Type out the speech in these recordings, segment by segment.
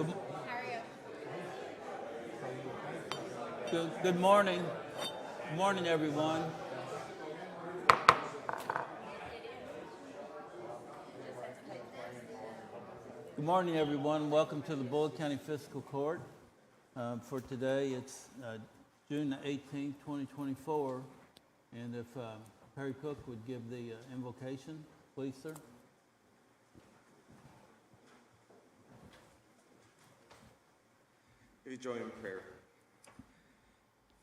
Good, How are you? good morning. Good morning, everyone. Good morning, everyone. Welcome to the Bullitt County Fiscal Court. For today, it's June 18th, 2024. And if Perry Cook would give the invocation, please, sir. Will you join in prayer?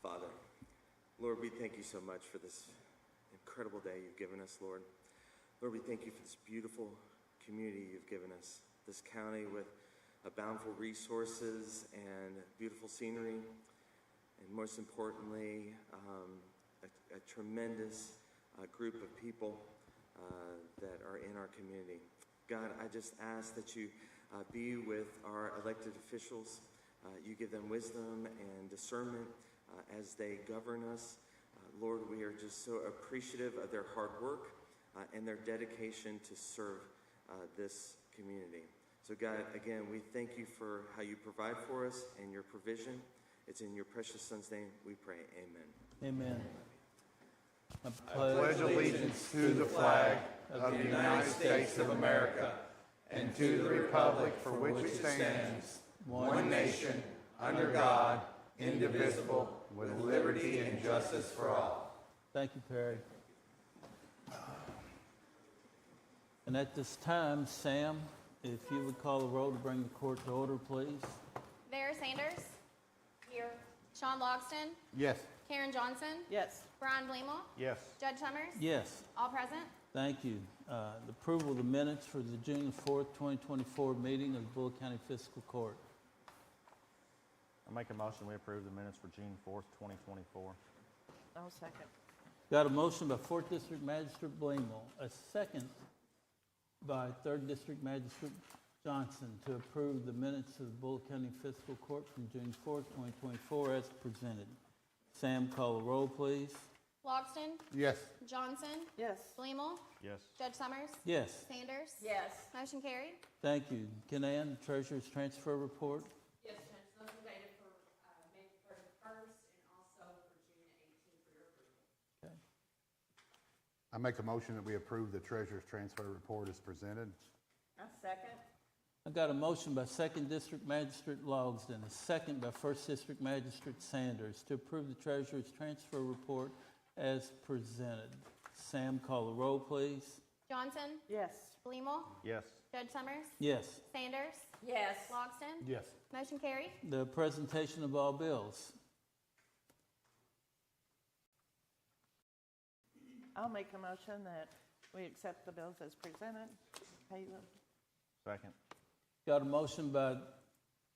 Father, Lord, we thank you so much for this incredible day you've given us, Lord. Lord, we thank you for this beautiful community you've given us, this county with bountiful resources and beautiful scenery, and most importantly, a tremendous group of people that are in our community. God, I just ask that you be with our elected officials. You give them wisdom and discernment as they govern us. Lord, we are just so appreciative of their hard work and their dedication to serve this community. So God, again, we thank you for how you provide for us and your provision. It's in your precious Son's name we pray. Amen. Amen. I pledge allegiance to the flag of the United States of America and to the republic for which it stands, one nation, under God, indivisible, with liberty and justice for all. Thank you, Perry. And at this time, Sam, if you would call the roll to bring the court to order, please. Vera Sanders? Here. Sean Logston? Yes. Karen Johnson? Yes. Brian Bleemel? Yes. Judge Summers? Yes. All present? Thank you. The approval of the minutes for the June 4th, 2024 meeting of the Bullitt County Fiscal Court. I make a motion we approve the minutes for June 4th, 2024. I'll second. Got a motion by 4th District Magistrate Bleemel, a second by 3rd District Magistrate Johnson to approve the minutes of the Bullitt County Fiscal Court from June 4th, 2024 as presented. Sam, call the roll, please. Logston? Yes. Johnson? Yes. Bleemel? Yes. Judge Summers? Yes. Sanders? Yes. Motion carried. Thank you. Canan, Treasurer's Transfer Report. Yes, Judge, those are dated for May 31st and also for June 18th for your approval. Okay. I make a motion that we approve the treasurer's transfer report as presented. I'll second. I got a motion by 2nd District Magistrate Logsdon, a second by 1st District Magistrate Sanders to approve the Treasurer's Transfer Report as presented. Sam, call the roll, please. Johnson? Yes. Bleemel? Yes. Judge Summers? Yes. Sanders? Yes. Logston? Yes. Motion carried. The presentation of all bills. I'll make a motion that we accept the bills as presented. Pay them. Second. Got a motion by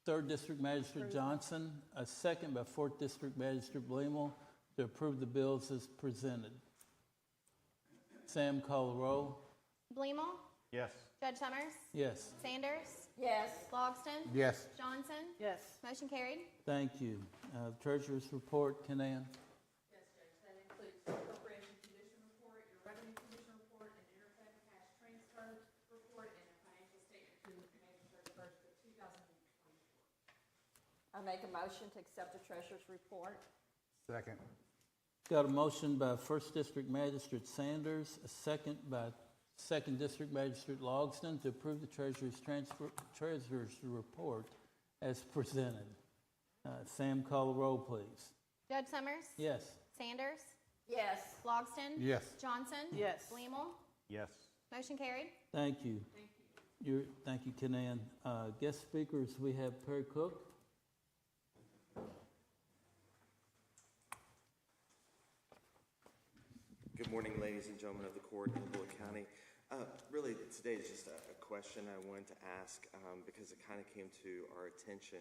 3rd District Magistrate Johnson, a second by 4th District Magistrate Bleemel to approve the bills as presented. Sam, call the roll. Bleemel? Yes. Judge Summers? Yes. Sanders? Yes. Logston? Yes. Johnson? Yes. Motion carried. Thank you. Treasurer's Report, Canan. Yes, Judge, that includes the appropriation condition report, your revenue condition report, an interfund cash transfer report, and a financial statement to May 31st of 2024. I make a motion to accept the treasurer's report. Second. Got a motion by 1st District Magistrate Sanders, a second by 2nd District Magistrate Logsdon to approve the Treasurer's Report as presented. Sam, call the roll, please. Judge Summers? Yes. Sanders? Yes. Logston? Yes. Johnson? Yes. Bleemel? Yes. Motion carried. Thank you. Thank you, Canan. Guest speakers, we have Perry Cook. Good morning, ladies and gentlemen of the court in Bullitt County. Really, today is just a question I wanted to ask because it kind of came to our attention.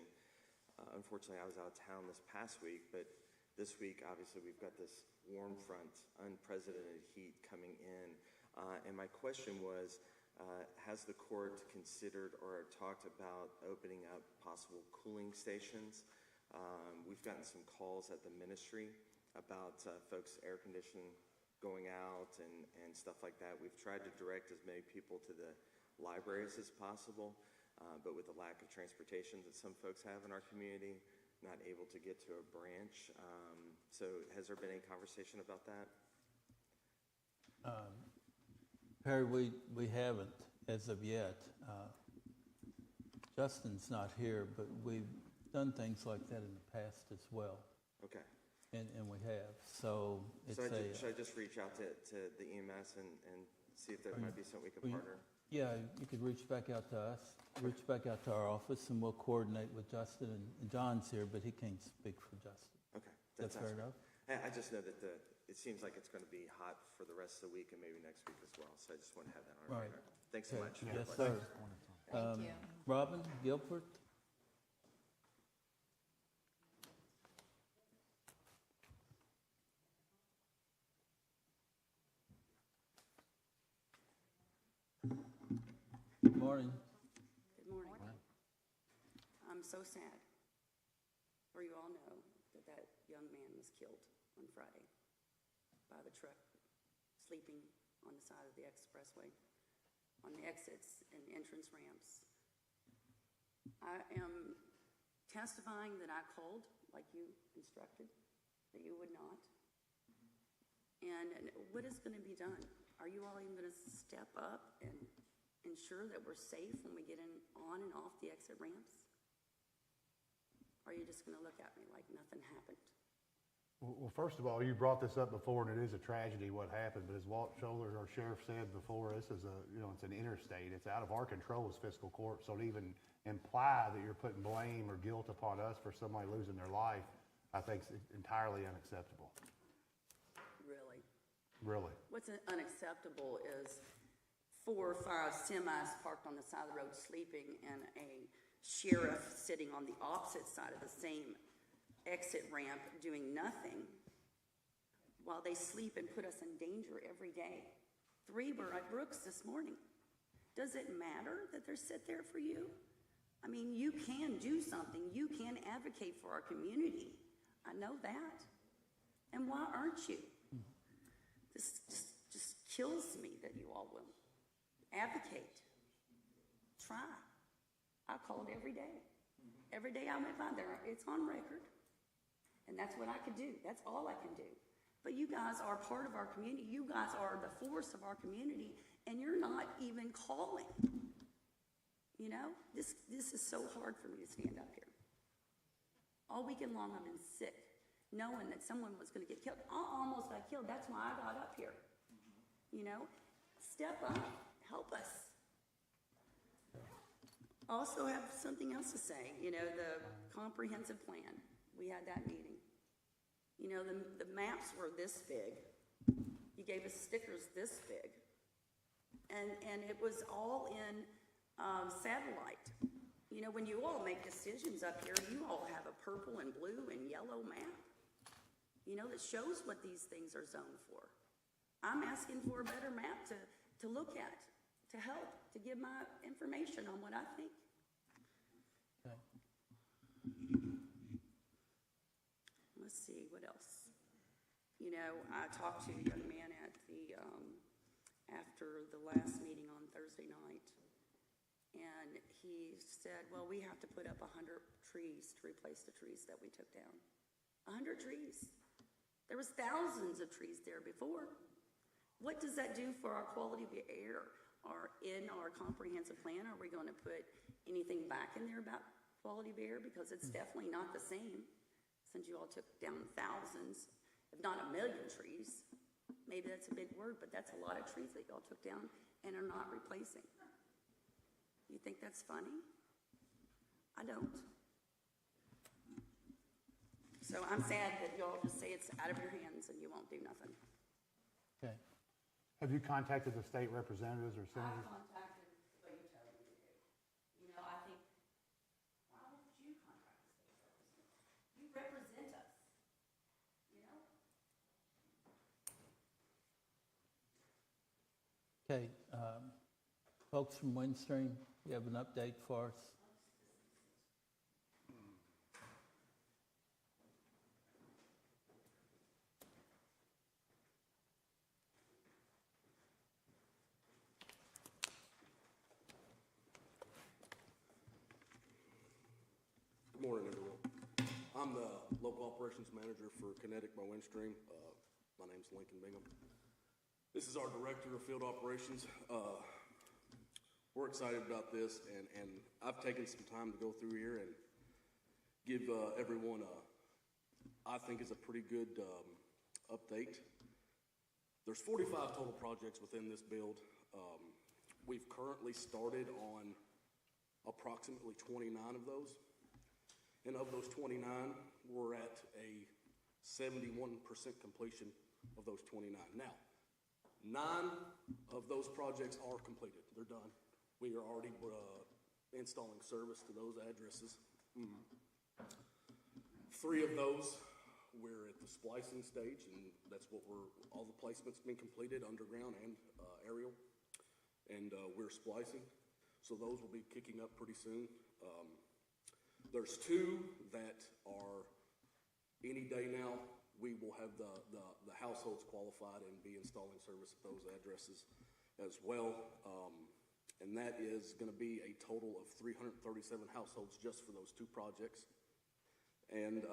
Unfortunately, I was out of town this past week, but this week, obviously, we've got this warm front, unprecedented heat coming in. And my question was, has the court considered or talked about opening up possible cooling stations? We've gotten some calls at the ministry about folks' air conditioning going out and stuff like that. We've tried to direct as many people to the libraries as possible. but with the lack of transportation that some folks have in our community, not able to get to a branch. So has there been any conversation about that? Perry, we haven't as of yet. Justin's not here, but we've done things like that in the past as well, Okay. and we have. So it's So should I just reach out to the EMS and see if there might be something we can partner? Yeah, you could reach back out to us, reach back out to our office, and we'll coordinate with Justin. And John's here, but he can't speak for Justin. Okay. That's fair enough. I just know that it seems like it's going to be hot for the rest of the week and maybe next week as well. So I just want to have that on our Right. radar. Thanks so Okay. much. Yes, sir. Thank you. Robin Gilbert? Good morning. Good morning. I'm so sad, for you all know that that young man was killed on Friday by the truck sleeping on the side of the expressway, on the exits and entrance ramps. I am testifying that I called, like you instructed, that you would not. And what is going to be done? Are you all even going to step up and ensure that we're safe when we get in on and off the exit ramps? Or are you just going to look at me like nothing happened? Well, first of all, you brought this up before, and it is a tragedy what happened. But as Walt Scholler, our sheriff, said before, this is it's an interstate. It's out of our control as fiscal court. So to even imply that you're putting blame or guilt upon us for somebody losing their life, I think is entirely unacceptable. Really? Really. What's unacceptable is 4 or 5 semis parked on the side of the road sleeping and a sheriff sitting on the opposite side of the same exit ramp doing nothing while they sleep and put us in danger every day. 3 were at Brooks this morning. Does it matter that they're sit there for you? I mean, you can do something. You can advocate for our community. I know that. And why aren't you? This just kills me that you all will advocate. Try. I called every day. Every day I went by there. It's on record. And that's what I could do. That's all I can do. But you guys are part of our community. You guys are the force of our community, and you're not even calling. You know, this is so hard for me to stand up here. All weekend long I've been sick, knowing that someone was going to get killed. I almost got killed. That's why I got up here. You know, step up. Help us. Also have something else to say. You know, the comprehensive plan. We had that meeting. You know, the maps were this big. You gave us stickers this big. And it was all in satellite. You know, when you all make decisions up here, you all have a purple and blue and yellow map, you know, that shows what these things are zoned for. I'm asking for a better map to look at, to help, to give my information on what I think. Okay. Let's see, what else? You know, I talked to a young man at the, after the last meeting on Thursday night, and he said, well, we have to put up 100 trees to replace the trees that we took down. 100 trees. There was thousands of trees there before. What does that do for our quality of air? Or in our comprehensive plan, are we going to put anything back in there about quality of air? Because it's definitely not the same, since you all took down thousands, if not 1 million trees. Maybe that's a big word, but that's a lot of trees that y'all took down and are not replacing. You think that's funny? I don't. So I'm sad that y'all just say it's out of your hands and you won't do nothing. Okay. Have you contacted the state representatives or senators? I contacted what you told me to do. You know, I think, why don't you contact the state representatives? You represent us, you know? Okay. Folks from Windstream, you have an update for us? I'm the local operations manager for Kinetic by Windstream. My name's Lincoln Bingham. This is our director of field operations. We're excited about this, and I've taken some time to go through here and give everyone I think is a pretty good update. There's 45 total projects within this build. We've currently started on approximately 29 of those. And of those 29, we're at a 71% completion of those 29. Now, 9 of those projects are completed. They're done. We are already installing service to those addresses. 3 of those, we're at the splicing stage, and that's what all the placement's been completed, underground and aerial. And we're splicing. So those will be kicking up pretty soon. There's 2 that are any day now. We will have the households qualified and be installing service at those addresses as well. And that is going to be a total of 337 households just for those 2 projects. And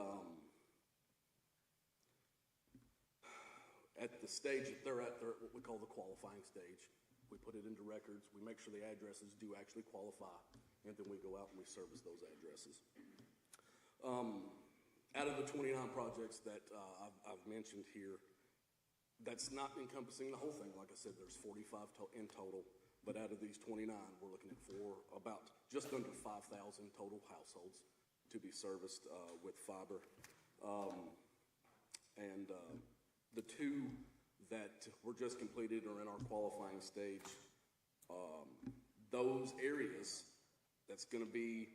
at the stage that they're at, they're at what we call the qualifying stage. We put it into records. We make sure the addresses do actually qualify, and then we go out and we service those addresses. Out of the 29 projects that I've mentioned here, that's not encompassing the whole thing. Like I said, there's 45 in total, but out of these 29, we're looking at about just under 5,000 total households to be serviced with fiber. And the 2 that were just completed or in our qualifying stage, those areas, that's going to be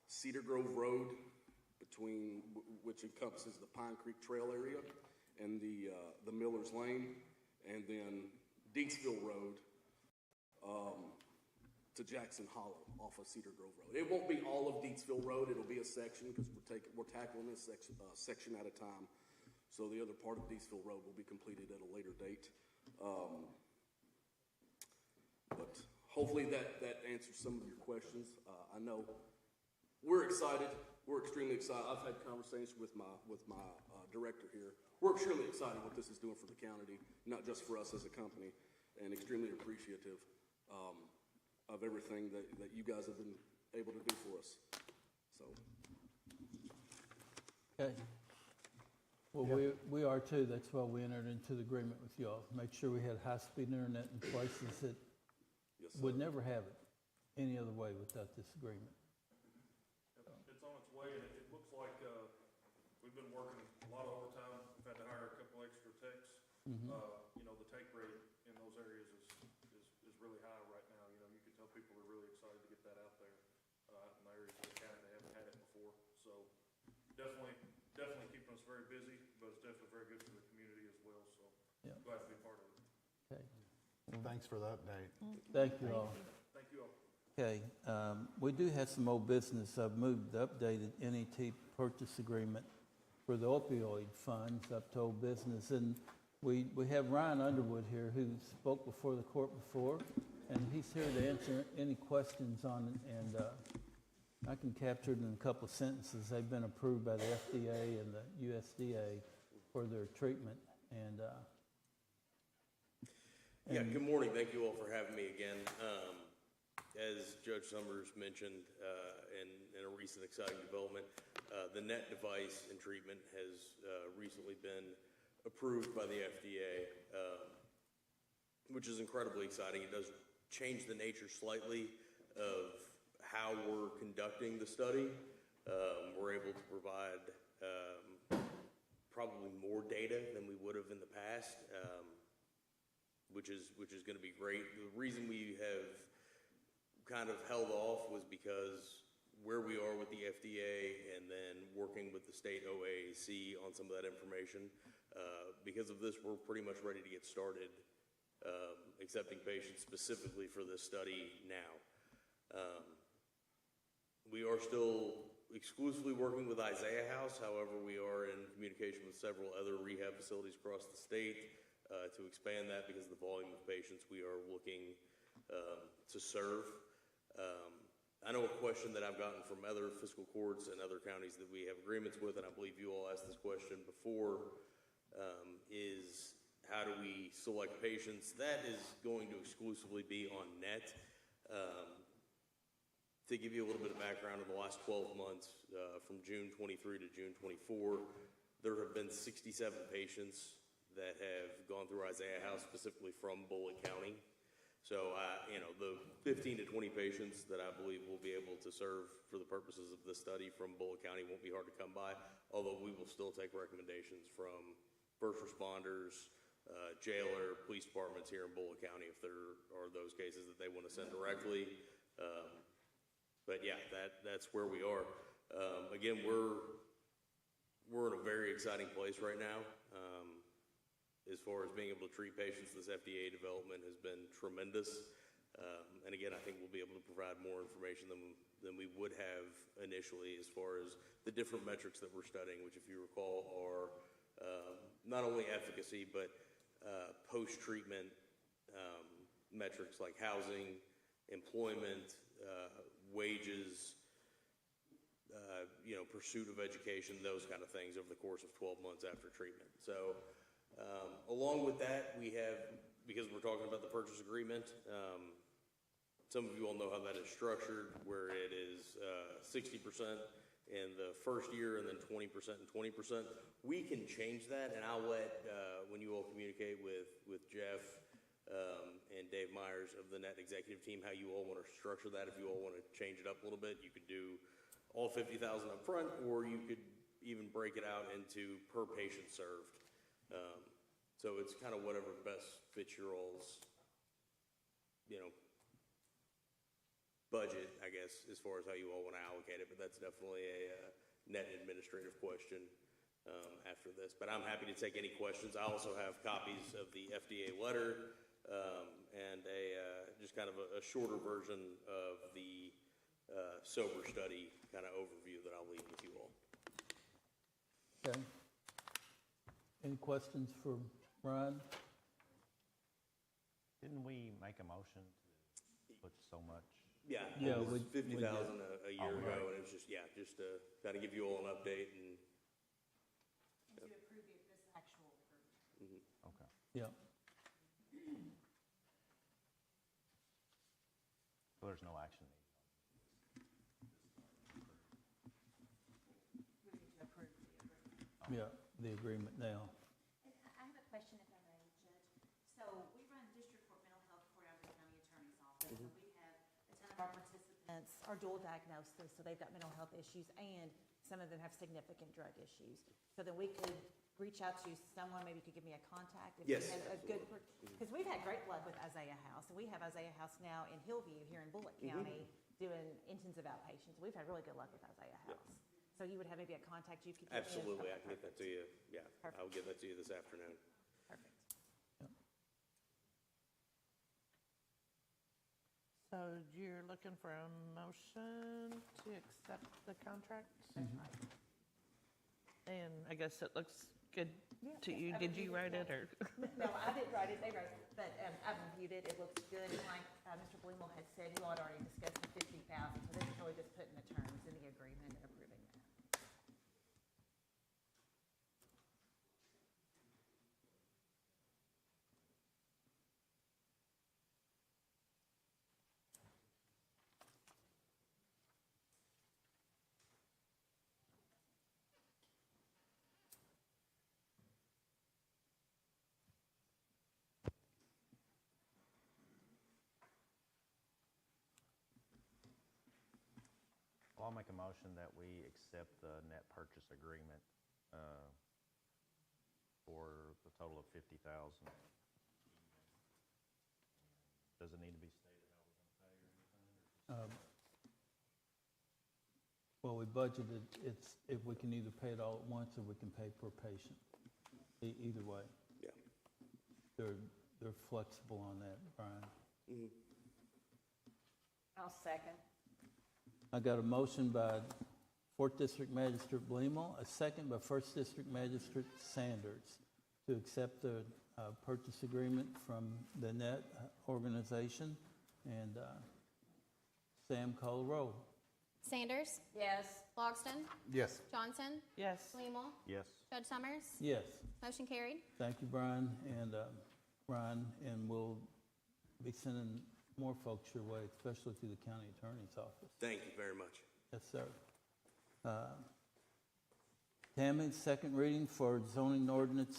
Cedar Grove Road, which encompasses the Pine Creek Trail area and the Miller's Lane, and then Deatsville Road to Jackson Hollow off of Cedar Grove Road. It won't be all of Deatsville Road. It'll be a section because we're tackling this section at a time. So the other part of Deatsville Road will be completed at a later date. But hopefully that answers some of your questions. I know we're excited. We're extremely excited. I've had conversations with my director here. We're extremely excited what this is doing for the county, not just for us as a company, and extremely appreciative of everything that you guys have been able to do for us. So. Okay. Well, we are too. That's why we entered into the agreement with y'all. Make sure we had high-speed internet in places that would never have it any other way without this agreement. It's on its way, and it looks like we've been working a lot of overtime. We've had to hire a couple extra techs. The take rate in those areas is really high right now. You can tell people are really excited to get that out there out in the areas of the county. They haven't had it before. So definitely keeping us very busy, but it's definitely very good for the community as well. So glad to be part of it. Okay. Thanks for the update. Thank you all. Thank you all. Okay. We do have some old business. I've moved the updated NET purchase agreement for the opioid funds up to old business. And we have Ryan Underwood here who spoke before the court before, and he's here to answer any questions on it. And I can capture it in a couple of sentences. They've been approved by the FDA and the USDA for their treatment. And good morning. Thank you all for having me again. As Judge Summers mentioned, in a recent exciting development, the NET device and treatment has recently been approved by the FDA, which is incredibly exciting. It does change the nature slightly of how we're conducting the study. We're able to provide probably more data than we would have in the past, which is going to be great. The reason we have kind of held off was because where we are with the FDA and then working with the state OAAC on some of that information. Because of this, we're pretty much ready to get started accepting patients specifically for this study now. We are still exclusively working with Isaiah House. However, we are in communication with several other rehab facilities across the state to expand that because of the volume of patients we are looking to serve. I know a question that I've gotten from other fiscal courts and other counties that we have agreements with, and I believe you all asked this question before, is how do we select patients? That is going to exclusively be on net. To give you a little bit of background, in the last 12 months, from June 23 to June 24, there have been 67 patients that have gone through Isaiah House, specifically from Bullitt County. So, the 15 to 20 patients that I believe we'll be able to serve for the purposes of this study from Bullitt County won't be hard to come by, although we will still take recommendations from first responders, jailer, police departments here in Bullitt County if there are those cases that they want to send directly. But yeah, that's where we are. Again, we're in a very exciting place right now. As far as being able to treat patients, this FDA development has been tremendous. And again, I think we'll be able to provide more information than we would have initially as far as the different metrics that we're studying, which if you recall are not only efficacy, but post-treatment metrics like housing, employment, wages, pursuit of education, those kind of things over the course of 12 months after treatment. So along with that, we have, because we're talking about the purchase agreement, some of you all know how that is structured, where it is 60% in the first year and then 20% and 20%. We can change that, and I'll let, when you all communicate with Jeff and Dave Myers of the NET executive team, how you all want to structure that. If you all want to change it up a little bit, you could do all 50,000 up front, or you could even break it out into per patient served. So it's kind of whatever best fits your all's, budget, I guess, as far as how you all want to allocate it. But that's definitely a NET administrative question after this. But I'm happy to take any questions. I also have copies of the FDA letter and just kind of a shorter version of the sober study kind of overview that I'll leave with you all. Okay. Any questions for Brian? Didn't we make a motion to put so much? Yeah, Yeah, it was we 50,000 a year Oh, ago, right. and it was just to kind of give you all an update and. To approve this actual approval. Okay. Yeah. So there's no action needed. We need to approve the agreement. Yeah, the agreement now. And I have a question, if I may, Judge. So we run district court mental health court out of the county attorney's office, and we have a ton of our participants are dual diagnosis, so they've got mental health issues, and some of them have significant drug issues. So then we could reach out to someone, maybe you could give me a contact. If Yes, you had a good, because we've had great luck with Isaiah House, and we have Isaiah House now in Hillview here in Bullitt County doing intensive outpatients. We've had really good luck with Isaiah House. So you would have maybe a contact you could give me? Absolutely, I Okay, can get that to you. Yeah, Perfect. I'll get that to you this afternoon. Perfect. So you're looking for a motion to accept the contract? That's right. And I guess it looks good Yeah, to you. I Did you reviewed write it, that. or? No, I didn't write it, they wrote it, but I've reviewed it, it looks good, and like Mr. Blumel had said, you all had already discussed the 50,000, so this is really just putting the terms in the agreement and approving that. Well, I'll make a motion that we accept the net purchase agreement for the total of 50,000. Does it need to be stated how we're going to pay or anything? Well, we budgeted, if we can either pay it all at once or we can pay per patient. Either way. Yeah. They're flexible on that, Brian. I'll second. I got a motion by 4th District Magistrate Blumel, a second by 1st District Magistrate Sanders to accept the purchase agreement from the NET organization. And Sam, call the roll. Sanders. Yes. Logston. Yes. Johnson. Yes. Leamle. Yes. Judge Summers. Yes. Motion carried. Thank you, Brian and Ryan, and we'll be sending more folks your way, especially through the county attorney's office. Thank you very much. Yes, sir. Tammy, second reading for zoning ordinance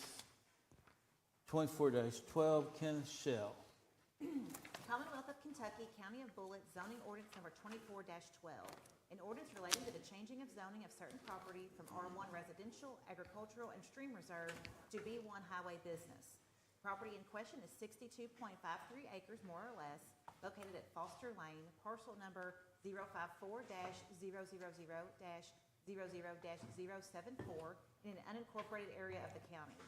24-12, Kenneth Shell. Commonwealth of Kentucky, County of Bullitt, zoning ordinance number 24-12. An ordinance relating to the changing of zoning of certain property from R1 residential, agricultural, and stream reserve to B1 highway business. Property in question is 62.53 acres, more or less, located at Foster Lane, parcel number 054-000-00-074 in an unincorporated area of the county.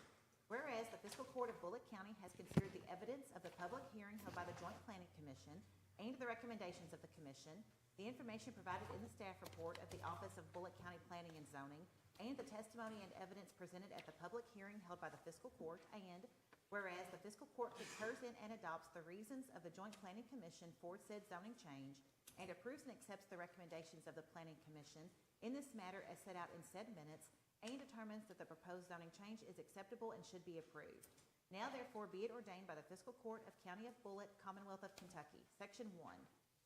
Whereas the Fiscal Court of Bullitt County has considered the evidence of the public hearing held by the Joint Planning Commission and the recommendations of the Commission, the information provided in the staff report of the Office of Bullitt County Planning and Zoning, and the testimony and evidence presented at the public hearing held by the Fiscal Court, and whereas the Fiscal Court concurs in and adopts the reasons of the Joint Planning Commission for said zoning change, and approves and accepts the recommendations of the Planning Commission in this matter as set out in said minutes, and determines that the proposed zoning change is acceptable and should be approved. Now therefore be it ordained by the Fiscal Court of County of Bullitt, Commonwealth of Kentucky, Section 1,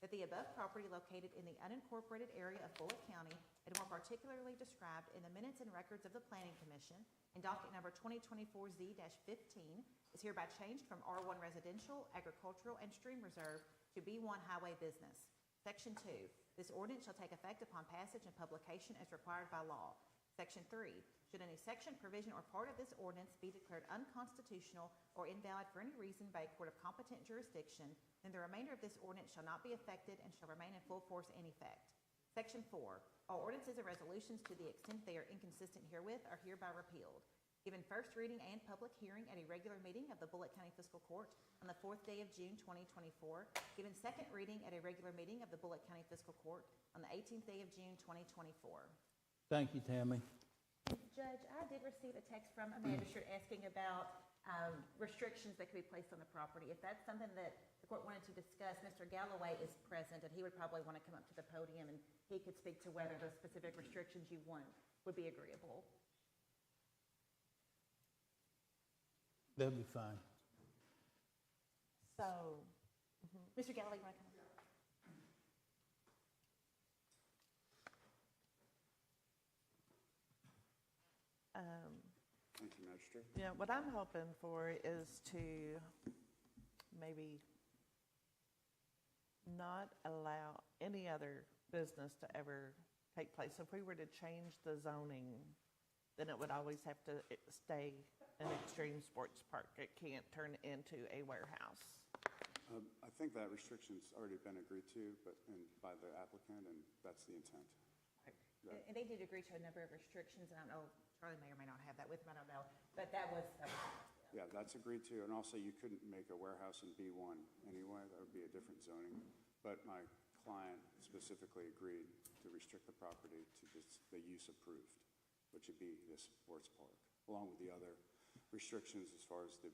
that the above property located in the unincorporated area of Bullitt County, and more particularly described in the minutes and records of the Planning Commission, in docket number 2024Z-15, is hereby changed from R1 residential, agricultural, and stream reserve to B1 highway business. Section 2, this ordinance shall take effect upon passage and publication as required by law. Section 3, should any section, provision, or part of this ordinance be declared unconstitutional or invalid for any reason by a court of competent jurisdiction, then the remainder of this ordinance shall not be affected and shall remain in full force and effect. Section 4, all ordinances and resolutions to the extent they are inconsistent herewith are hereby repealed. Given first reading and public hearing at a regular meeting of the Bullitt County Fiscal Court on the 4th day of June 2024, given second reading at a regular meeting of the Bullitt County Fiscal Court on the 18th day of June 2024. Thank you, Tammy. Judge, I did receive a text from a magistrate asking about restrictions that could be placed on the property. If that's something that the court wanted to discuss, Mr. Galloway is present, and he would probably want to come up to the podium, and he could speak to whether the specific restrictions you want would be agreeable. That'll be fine. So, Mr. Galloway, you want to come up? Thank you, Magistrate. Yeah, what I'm hoping for is to maybe not allow any other business to ever take place. If we were to change the zoning, then it would always have to stay an extreme sports park. It can't turn into a warehouse. I think that restriction's already been agreed to, by the applicant, and that's the intent. Right. And they did agree to a number of restrictions, and I don't know, Charlie may or may not have that with him, I don't know, but that was Yeah, that's agreed to, and also you couldn't make a warehouse in B1 anyway, that would be a different zoning. But my client specifically agreed to restrict the property to the use approved, which would be this sports park, along with the other restrictions as far as the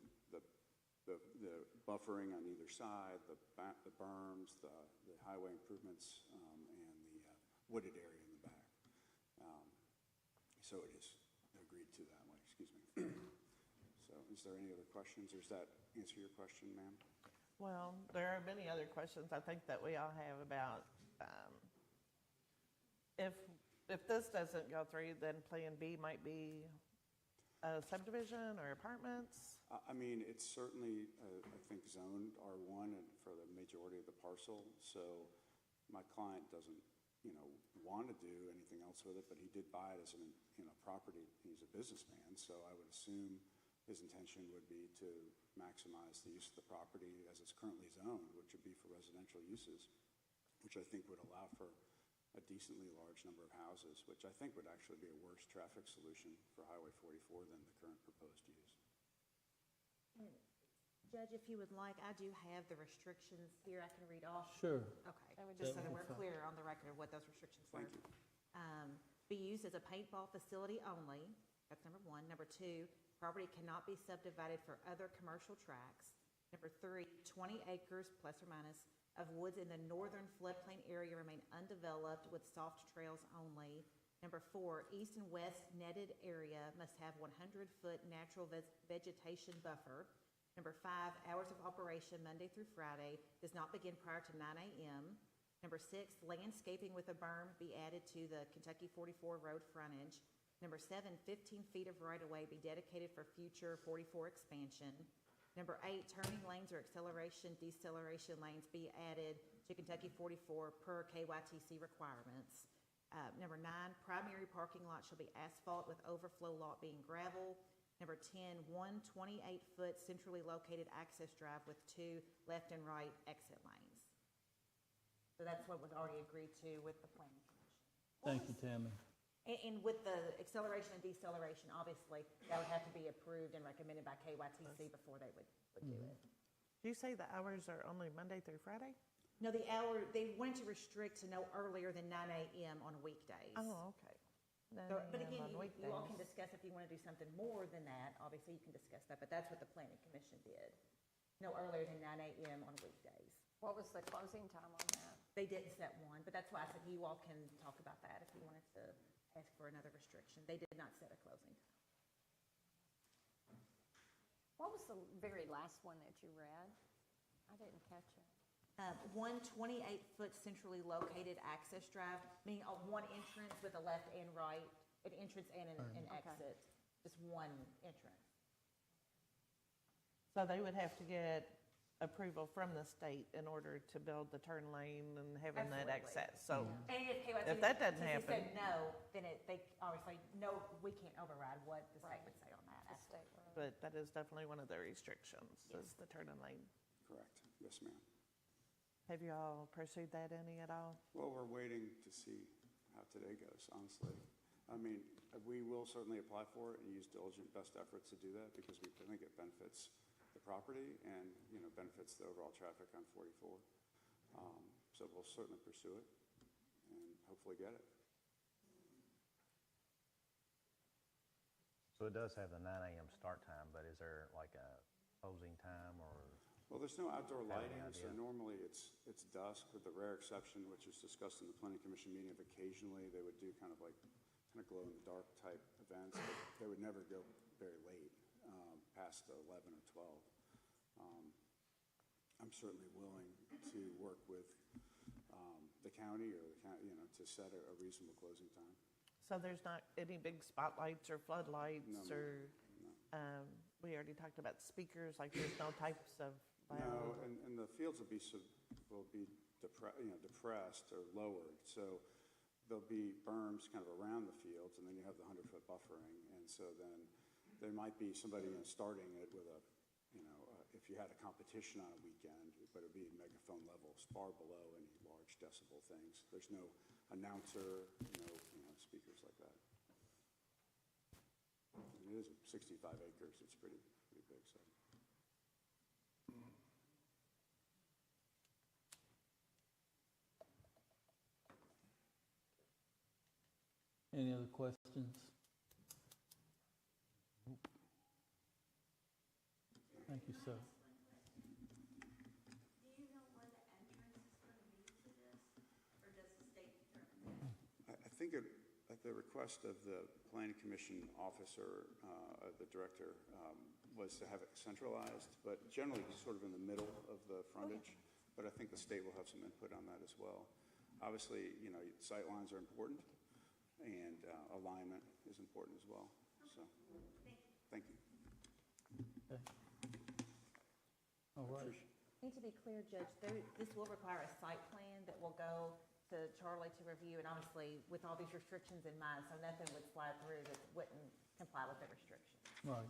buffering on either side, the berms, the highway improvements, and the wooded area in the back. So it is agreed to that way, excuse me. So is there any other questions, or does that answer your question, ma'am? Well, there are many other questions I think that we all have about if this doesn't go through, then Plan B might be a subdivision or apartments. I mean, it's certainly, I think, zoned R1 and for the majority of the parcel. So my client doesn't, want to do anything else with it, but he did buy it as property. He's a businessman, so I would assume his intention would be to maximize the use of the property as it's currently zoned, which would be for residential uses, which I think would allow for a decently large number of houses, which I think would actually be a worse traffic solution for Highway 44 than the current proposed use. Judge, if you would like, I do have the restrictions here. I can read off. Sure. Okay, just so that we're clear on the record of what those restrictions were. Thank you. Be used as a paintball facility only. That's number 1. Number 2, property cannot be subdivided for other commercial tracts. Number 3, 20 acres plus or minus of woods in the northern floodplain area remain undeveloped with soft trails only. Number 4, east and west netted area must have 100-foot natural vegetation buffer. Number 5, hours of operation Monday through Friday does not begin prior to 9 a.m. Number 6, landscaping with a berm be added to the Kentucky 44 road frontage. Number 7, 15 feet of right-of-way be dedicated for future 44 expansion. Number 8, turning lanes or acceleration, deceleration lanes be added to Kentucky 44 per KYTC requirements. Number 9, primary parking lot shall be asphalt with overflow lot being gravel. Number 10, one 28-foot centrally located access drive with 2 left and right exit lanes. So that's what was already agreed to with the planning commission. Thank you, Tammy. And with the acceleration and deceleration, obviously, that would have to be approved and recommended by KYTC before they would do it. Do you say the hours are only Monday through Friday? No, they wanted to restrict to no earlier than 9 a.m. on weekdays. Oh, okay. So, but again, On you all can weekdays. discuss if you want to do something more than that. Obviously, you can discuss that, but that's what the planning commission did. No earlier than 9 a.m. on weekdays. What was the closing time on that? They didn't set one, but that's why I said you all can talk about that if you wanted to ask for another restriction. They did not set a closing time. What was the very last one that you read? I didn't catch it. One 28-foot centrally located access drive, meaning one entrance with a left and right, an entrance and an exit, just one entrance. So they would have to get approval from the state in order to build the turn lane and having that Absolutely. access. So And if that doesn't if happen, they said no, then they obviously, no, we can't override what the state would say on that. The state road. but that is definitely one of their restrictions, is the turn lane. Correct. Yes, ma'am. Have you all pursued that any at all? Well, we're waiting to see how today goes, honestly. I mean, we will certainly apply for it and use diligent best efforts to do that because we think it benefits the property and, benefits the overall traffic on 44. So we'll certainly pursue it and hopefully get it. So it does have the 9 a.m. start time, but is there like a closing time or? Well, there's no outdoor Have any lighting, so idea? normally it's dusk with the rare exception, which was discussed in the planning commission meeting, of occasionally they would do kind of glow in the dark type events, but they would never go very late, past 11 or 12. I'm certainly willing to work with the county or to set a reasonable closing time. So there's not any big spotlights or floodlights No, or, we already talked about speakers, like there's no types of loud. No, and the fields will be depressed or lowered, so there'll be berms kind of around the fields, and then you have the 100-foot buffering, and so then there might be somebody starting it with if you had a competition on a weekend, but it'd be megaphone levels far below any large decibel things. There's no announcer, no speakers like that. And it is 65 acres. It's pretty big, so. Any other questions? Thank you, sir. Do you know where the entrance is going to be to this, or does the state determine that? I think at the request of the planning commission officer, the director, was to have it centralized, but generally sort of in the middle of the frontage. But I think the state will have some input on that as well. Obviously, sight lines are important, and alignment is important as well. So, thank you. Okay. All right. Need to be clear, Judge, this will require a site plan that will go to Charlie to review, and obviously with all these restrictions in mind, so nothing would slide through that wouldn't comply with the restrictions. Right.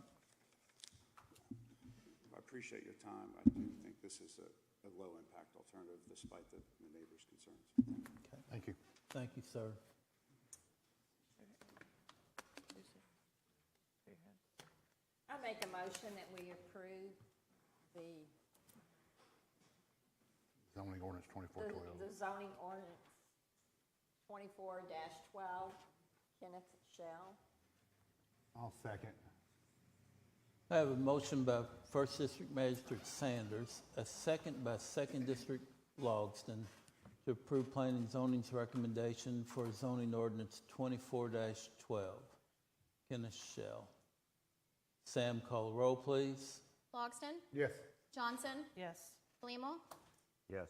I appreciate your time. I do think this is a low-impact alternative despite the neighbors' concerns. Okay. Thank you. Thank you, sir. I make a motion that we approve the Zoning ordinance 2412. the zoning ordinance 24-12, Kenneth Shell. I'll second. I have a motion by First District Magistrate Sanders, a second by Second District Logston to approve planning and zoning's recommendation for zoning ordinance 24-12. Kenneth Shell. Sam, call the roll, please. Logston, Yes. Johnson, Yes. Blemo, Yes.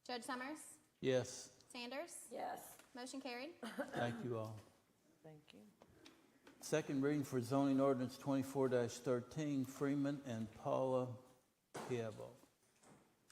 Judge Summers, Yes, Sanders, Yes. motion carried. thank you all. Thank you. Second reading for zoning ordinance 24-13, Freeman and Paula Piavo.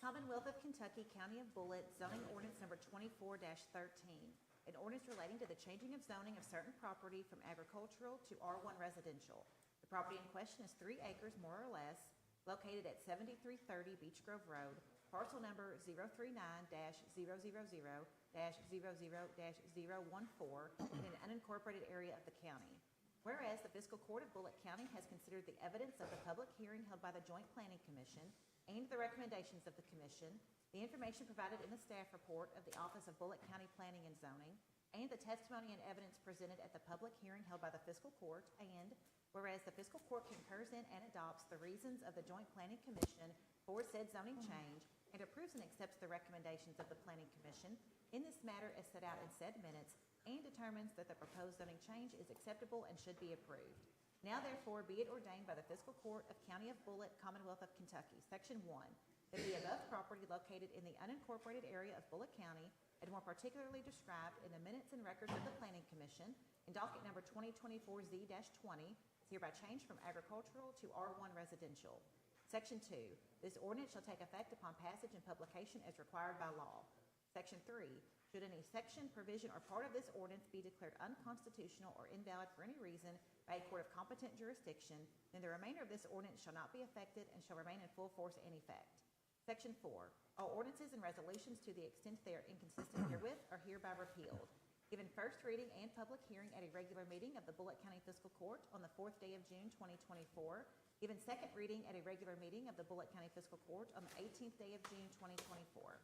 Commonwealth of Kentucky, County of Bullitt, zoning ordinance number 24-13. An ordinance relating to the changing of zoning of certain property from agricultural to R1 residential. The property in question is 3 acres, more or less, located at 7330 Beech Grove Road, parcel number 039-000-00-014 in an unincorporated area of the county. Whereas the Fiscal Court of Bullitt County has considered the evidence of the public hearing held by the Joint Planning Commission and the recommendations of the Commission, the information provided in the staff report of the Office of Bullitt County Planning and Zoning, and the testimony and evidence presented at the public hearing held by the Fiscal Court, and whereas the Fiscal Court concurs in and adopts the reasons of the Joint Planning Commission for said zoning change, and approves and accepts the recommendations of the Planning Commission in this matter as set out in said minutes, and determines that the proposed zoning change is acceptable and should be approved. Now therefore be it ordained by the Fiscal Court of County of Bullitt, Commonwealth of Kentucky, Section 1, that the above property located in the unincorporated area of Bullitt County, and more particularly described in the minutes and records of the Planning Commission in docket number 2024Z-20, is hereby changed from agricultural to R1 residential. Section 2, this ordinance shall take effect upon passage and publication as required by law. Section 3, should any section, provision, or part of this ordinance be declared unconstitutional or invalid for any reason by a court of competent jurisdiction, then the remainder of this ordinance shall not be affected and shall remain in full force and effect. Section 4, all ordinances and resolutions to the extent they are inconsistent herewith are hereby repealed. Given first reading and public hearing at a regular meeting of the Bullitt County Fiscal Court on the 4th day of June 2024. Given second reading at a regular meeting of the Bullitt County Fiscal Court on the 18th day of June 2024.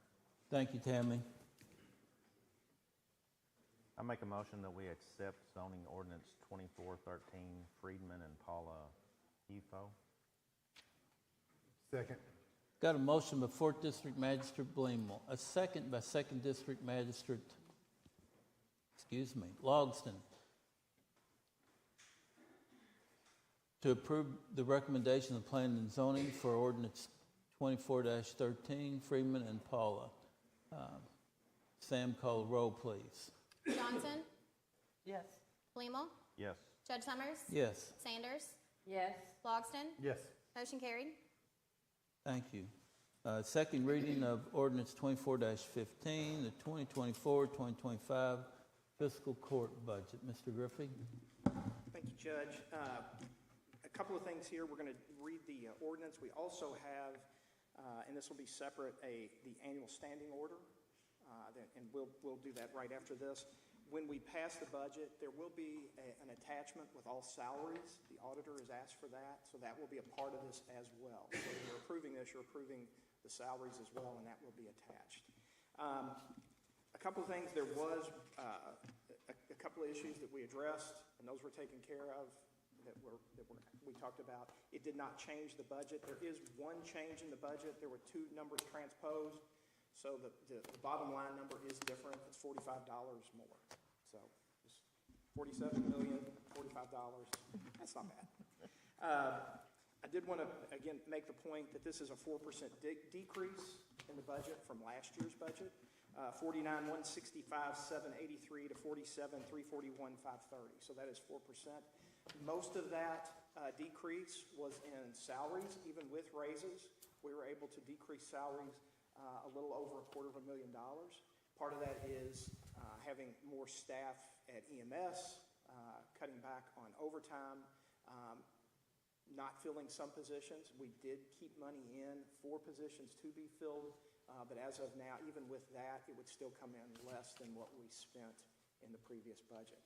Thank you, Tammy. I make a motion that we accept zoning ordinance 2413, Friedman and Paula Ufo. Second. Got a motion by 4th District Magistrate Blemo, a second by 2nd District Magistrate, Logston, to approve the recommendation of Planning and Zoning for ordinance 24-13, Freeman and Paula. Sam, call the roll, please. Johnson, Yes. Blemo, Yes. Judge Summers, Yes, Sanders, Yes. Logston, Yes. motion carried. thank you. Second reading of ordinance 24-15, the 2024-2025 fiscal court budget. Mr. Griffey? Thank you, Judge. A couple of things here. We're going to read the ordinance. We also have, and this will be separate, the annual standing order, and we'll do that right after this. When we pass the budget, there will be an attachment with all salaries. The auditor has asked for that, so that will be a part of this as well. So when you're approving this, you're approving the salaries as well, and that will be attached. A couple of things. There was a couple of issues that we addressed, and those were taken care of that we talked about. It did not change the budget. There is one change in the budget. There were two numbers transposed. So the bottom line number is different. It's $45 more. So it's $47 million, $45. That's not bad. I did want to, again, make the point that this is a 4% decrease in the budget from last year's budget. 49,165,783 to 47,341,530. So that is 4%. Most of that decrease was in salaries, even with raises. We were able to decrease salaries a little over $250,000. Part of that is having more staff at EMS, cutting back on overtime, not filling some positions. We did keep money in for positions to be filled, but as of now, even with that, it would still come in less than what we spent in the previous budget.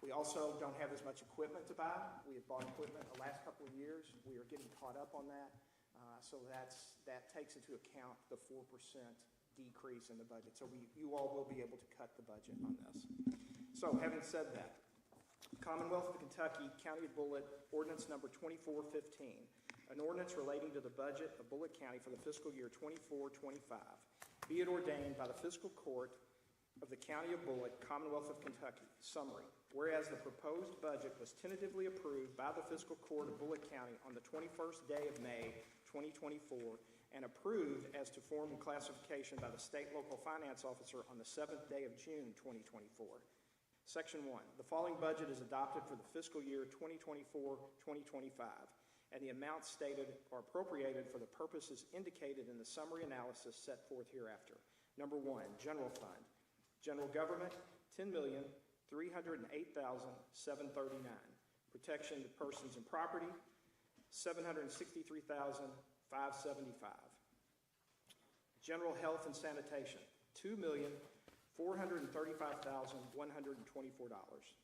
We also don't have as much equipment to buy. We have bought equipment the last couple of years. We are getting caught up on that. So that takes into account the 4% decrease in the budget. So you all will be able to cut the budget on this. So having said that, Commonwealth of Kentucky, County of Bullitt, ordinance number 2415, an ordinance relating to the budget of Bullitt County for the fiscal year 24-25. Be it ordained by the Fiscal Court of the County of Bullitt, Commonwealth of Kentucky. Summary. Whereas the proposed budget was tentatively approved by the Fiscal Court of Bullitt County on the 21st day of May, 2024, and approved as to form and classification by the State Local Finance Officer on the 7th day of June, 2024. Section 1. The following budget is adopted for the fiscal year 2024-2025, and the amounts stated are appropriated for the purposes indicated in the summary analysis set forth hereafter. Number 1, General Fund. General Government, $10,308,739. Protection to persons and property, $763,575. General Health and Sanitation, $2,435,124.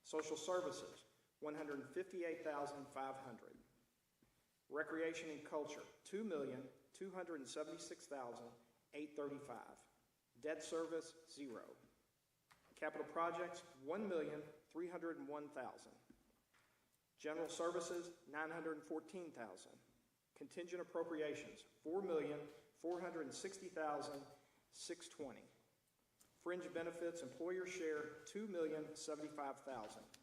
Social Services, $158,500. Recreation and Culture, $2,276,835. Debt Service, $0. Capital Projects, $1,301,000. General Services, $914,000. Contingent Appropriations, $4,460,620. Fringe Benefits, Employer Share, $2,075,000.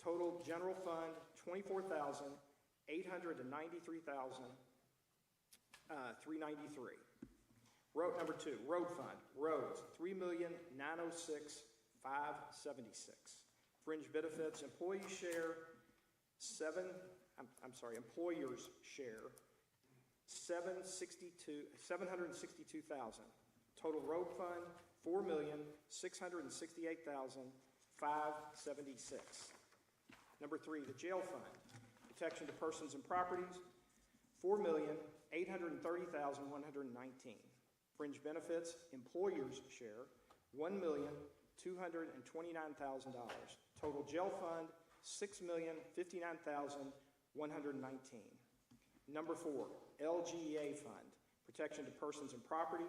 Total General Fund, $24,893,393. Road number 2, Road Fund, Roads, $3,906,576. Fringe Benefits, Employee Share, Employers Share, $762,000. Total Road Fund, $4,668,576. Number 3, the Jail Fund, Protection to Persons and Properties, $4,830,119. Fringe Benefits, Employers Share, $1,229,000. Total Jail Fund, $6,059,119. Number 4, LGEA Fund, Protection to Persons and Property,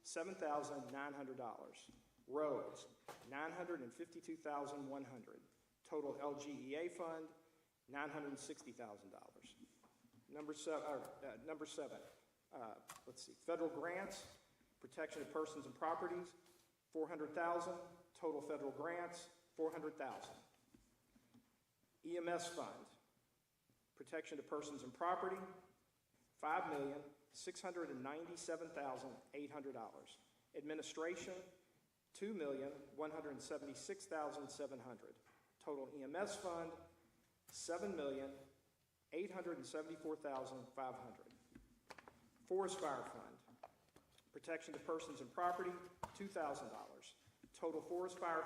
$7,900. Roads, $952,100. Total LGEA Fund, $960,000. Number 7, Federal Grants, Protection of Persons and Properties, $400,000. Total federal grants, $400,000. EMS Fund, Protection to Persons and Property, $5,697,800. Administration, $2,176,700. Total EMS Fund, $7,874,500. Forest Fire Fund, Protection to Persons and Property, $2,000. Total Forest Fire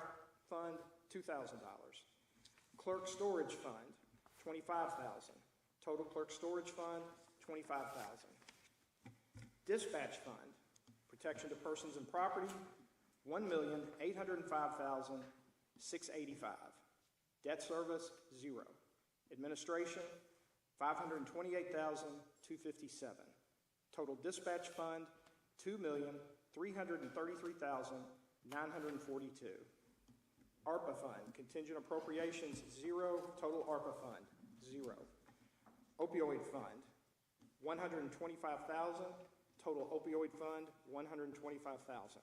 Fund, $2,000. Clerk Storage Fund, $25,000. Total Clerk Storage Fund, $25,000. Dispatch Fund, Protection to Persons and Property, $1,805,685. Debt Service, $0. Administration, $528,257. Total Dispatch Fund, $2,333,942. ARPA Fund, Contingent Appropriations, $0. Total ARPA Fund, $0. Opioid Fund, $125,000. Total Opioid Fund, $125,000.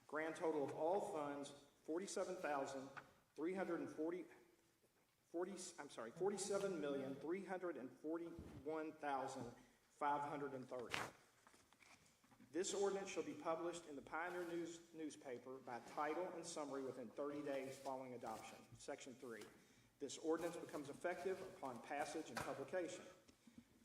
Grand total of all funds, $47,341,530. This ordinance shall be published in the Pioneer newspaper by title and summary within 30 days following adoption. Section 3. This ordinance becomes effective upon passage and publication.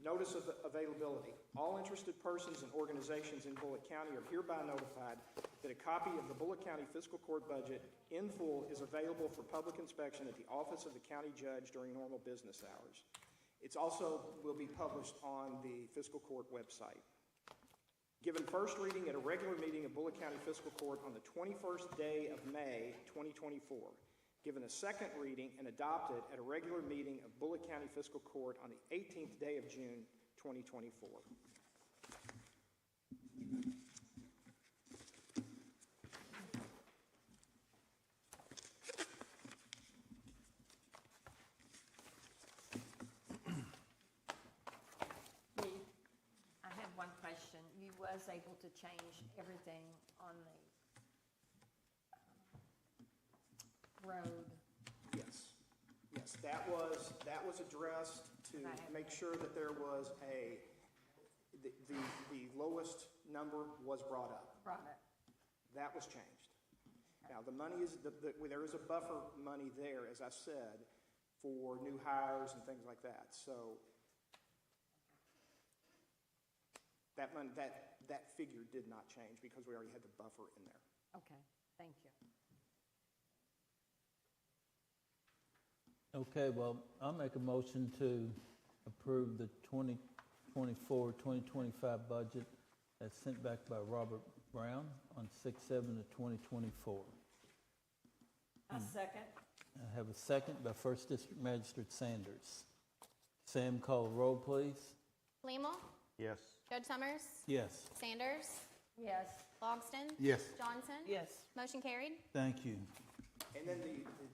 Notice of availability. All interested persons and organizations in Bullitt County are hereby notified that a copy of the Bullitt County Fiscal Court budget in full is available for public inspection at the office of the county judge during normal business hours. It also will be published on the Fiscal Court website. Given first reading at a regular meeting of Bullitt County Fiscal Court on the 21st day of May, 2024. Given a second reading and adopted at a regular meeting of Bullitt County Fiscal Court on the 18th day of June, 2024. I have one question. You was able to change everything on the road. Yes, yes, that was addressed to make sure that there was the lowest number was brought up. That was changed. Now, the money is, there is a buffer money there, as I said, for new hires and things like that. So that money, that figure did not change because we already had the buffer in there. Okay, thank you. Okay, well, I'll make a motion to approve the 2024-2025 budget that's sent back by Robert Brown on 6/7/2024. A second. I have a second by First District Magistrate Sanders. Sam, call the roll, please. Blemo, Yes. Judge Summers, Yes. Sanders, Yes. Logston, Yes. Johnson. Yes. Motion carried. Thank you. And then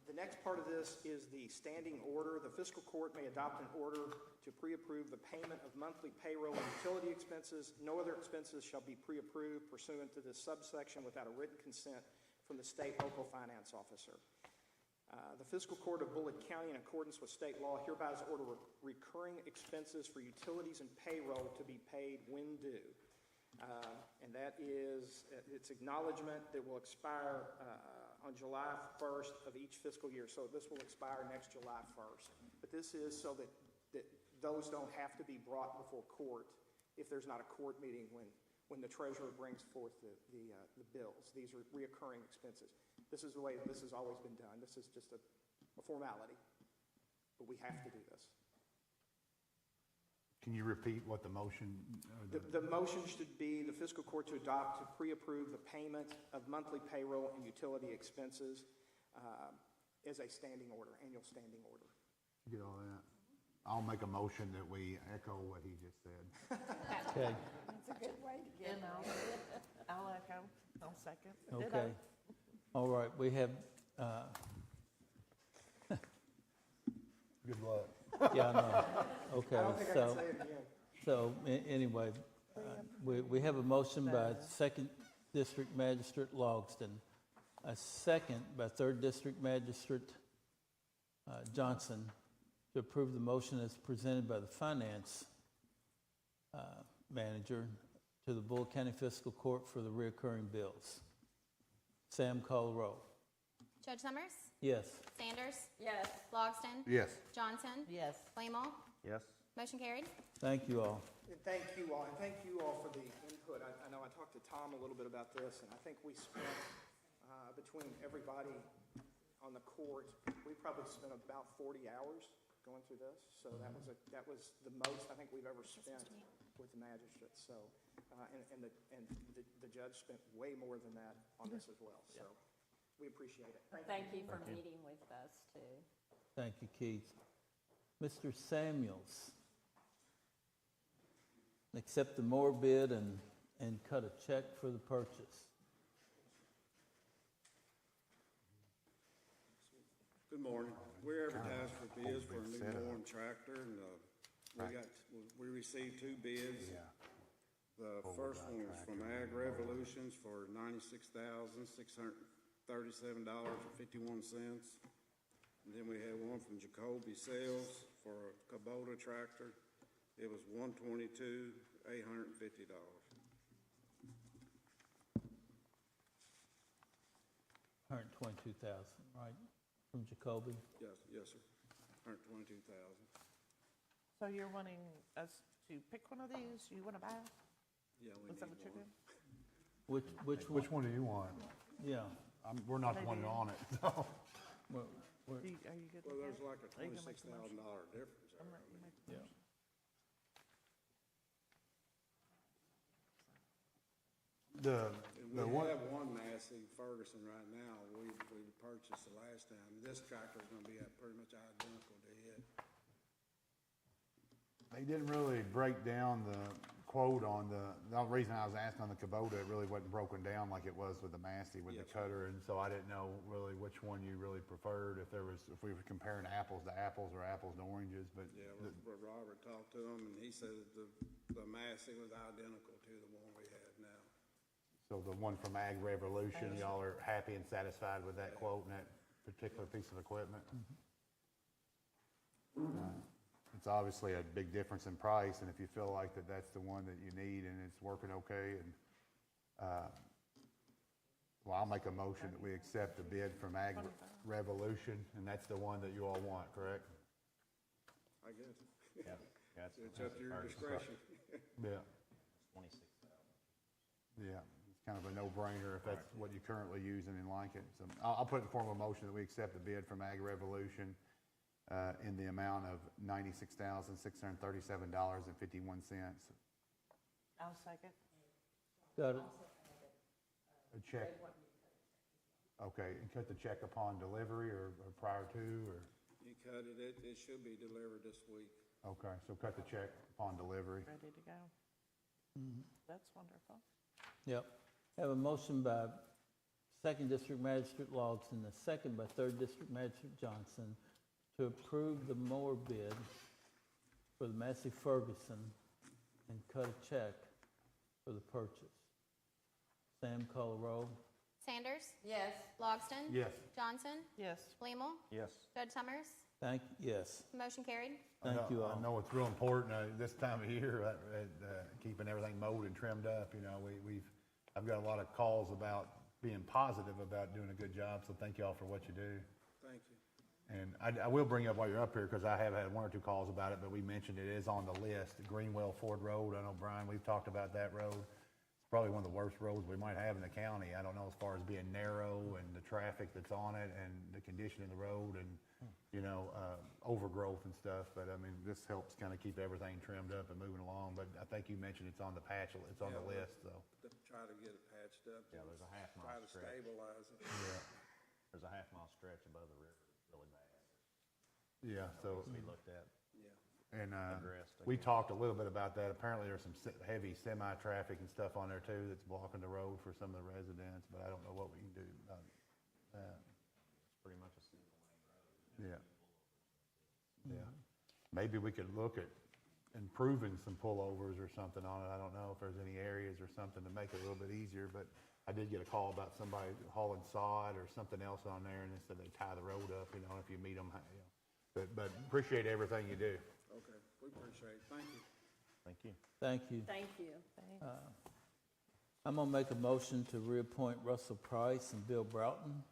the next part of this is the standing order. The fiscal court may adopt an order to pre-approve the payment of monthly payroll and utility expenses. No other expenses shall be pre-approved pursuant to this subsection without a written consent from the state local finance officer. The fiscal court of Bullitt County, in accordance with state law, hereby is order recurring expenses for utilities and payroll to be paid when due. And that is, its acknowledgement that will expire on July 1st of each fiscal year. So this will expire next July 1st. But this is so that those don't have to be brought before court if there's not a court meeting when the treasurer brings forth the bills. These are reoccurring expenses. This is the way this has always been done. This is just a formality, but we have to do this. Can you repeat what the motion? The motion should be the fiscal court to adopt to pre-approve the payment of monthly payroll and utility expenses as a standing order, annual standing order. You get all that? I'll make a motion that we echo what he just said. Okay. That's a good way to get And it. I'll echo. I'll second. Okay. Ditto. All right, we have, Good luck. yeah, I know. Okay, I don't think I can say it again. so anyway, we have a motion by Second District Magistrate Logston, a second by Third District Magistrate Johnson to approve the motion as presented by the Finance Manager to the Bullitt County Fiscal Court for the recurring bills. Sam, call the roll. Judge Summers, Yes. Sanders, Yes. Logston, Yes. Johnson, Yes. Blemo. Yes. Motion carried. Thank you all. And thank you all, for the input. I know I talked to Tom a little bit about this, and I think we spent, between everybody on the court, we probably spent about 40 hours going through this. So that was the most I think we've ever spent with the magistrates. So, and the judge spent way more than that on this as well. So we appreciate it. Thank you for meeting with us, too. Thank you, Keith. Mr. Samuels, accept the Moore bid and cut a check for the purchase. Good morning. We're advertised for bids for a new mowing tractor, and we received 2 bids. The first one was from Ag Revolutions for $96,637.51. And then we had one from Jacoby Sales for a Kubota tractor. It was $122,850. 122,000, right, from Jacoby? Yes, sir. 122,000. So you're wanting us to pick one of these? You want to buy? Yeah, we Is that need what you're one. doing? Which Which one do you want? Yeah. We're not the one on it, so. Well, Are you good? Well, with there's that? like a Are you gonna make the motion? $26,000 difference I'm there. letting you make the Yeah. motion. And The we one, have one Massey Ferguson right now. We purchased the last time. This tractor's gonna be pretty much identical to it. they didn't really break down the quote on the reason I was asking on the Kubota, it really wasn't broken down like it was with the Massey with the cutter, and so I didn't know really which one you really preferred, if we were comparing apples to apples or apples to oranges, but. Yeah, Robert talked to him, and he said that the Massey was identical to the one we had So the one from Ag Revolution, y'all are happy and satisfied with that quote and that particular piece of equipment? It's obviously a big difference in price, and if you feel like that's the one that you need and it's working okay, and, well, I'll make a motion that we accept the bid from Ag Revolution, and that's the one that you all want, correct? I guess. Yeah. It's up to your discretion. Yeah. 26,000. Yeah, it's kind of a no-brainer if that's what you're currently using and like it. So I'll put it in the form of a motion that we accept the bid from Ag Revolution in the amount of $96,637.51. I'll second. Got it. A check. Okay, and cut the check upon delivery or prior to, or? You cut it, it should be delivered this week. Okay, so cut the check upon delivery. Ready to go. That's wonderful. Yep. Have a motion by Second District Magistrate Logston, a second by Third District Magistrate Johnson to approve the mower bid for the Massey Ferguson and cut a check for the purchase. Sam, call a roll. Sanders. Yes. Logston. Yes. Johnson. Yes. Blumel. Yes. Judge Summers. Yes. Motion carried. Thank you all. I know it's real important this time of year, keeping everything mowed and trimmed up. You know, I've got a lot of calls about being positive about doing a good job, so thank you all for what you do. Thank you. And I will bring up while you're up here, because I have had one or two calls about it, but we mentioned it is on the list. Greenwell Ford Road, I know, Brian, we've talked about that road. It's probably one of the worst roads we might have in the county. I don't know, as far as being narrow and the traffic that's on it and the condition of the road and, you know, overgrowth and stuff. But I mean, this helps kind of keep everything trimmed up and moving along. But I think you mentioned it's on the patch, it's on the list, so. Try to get it patched up. Yeah, there's a half mile Try to stretch. stabilize it. Yeah. There's a half mile stretch above the river that's really bad. Yeah, so. Needs to be looked at. And Addressed, I we guess. talked a little bit about that. Apparently there's some heavy semi-traffic and stuff on there too that's blocking the road for some of the residents, but I don't know what we can do about that. It's pretty much a single lane road. Yeah. Yeah. Maybe we could look at improving some pullovers or something on it. I don't know if there's any areas or something to make it a little bit easier, but I did get a call about somebody hauling sod or something else on there, and they said they tie the road up, you know, if you meet them. You know. But appreciate everything you do. Okay, we appreciate it. Thank you. Thank you. Thank you. Thank you. I'm going to make a motion to reappoint Russell Price and Bill Broughton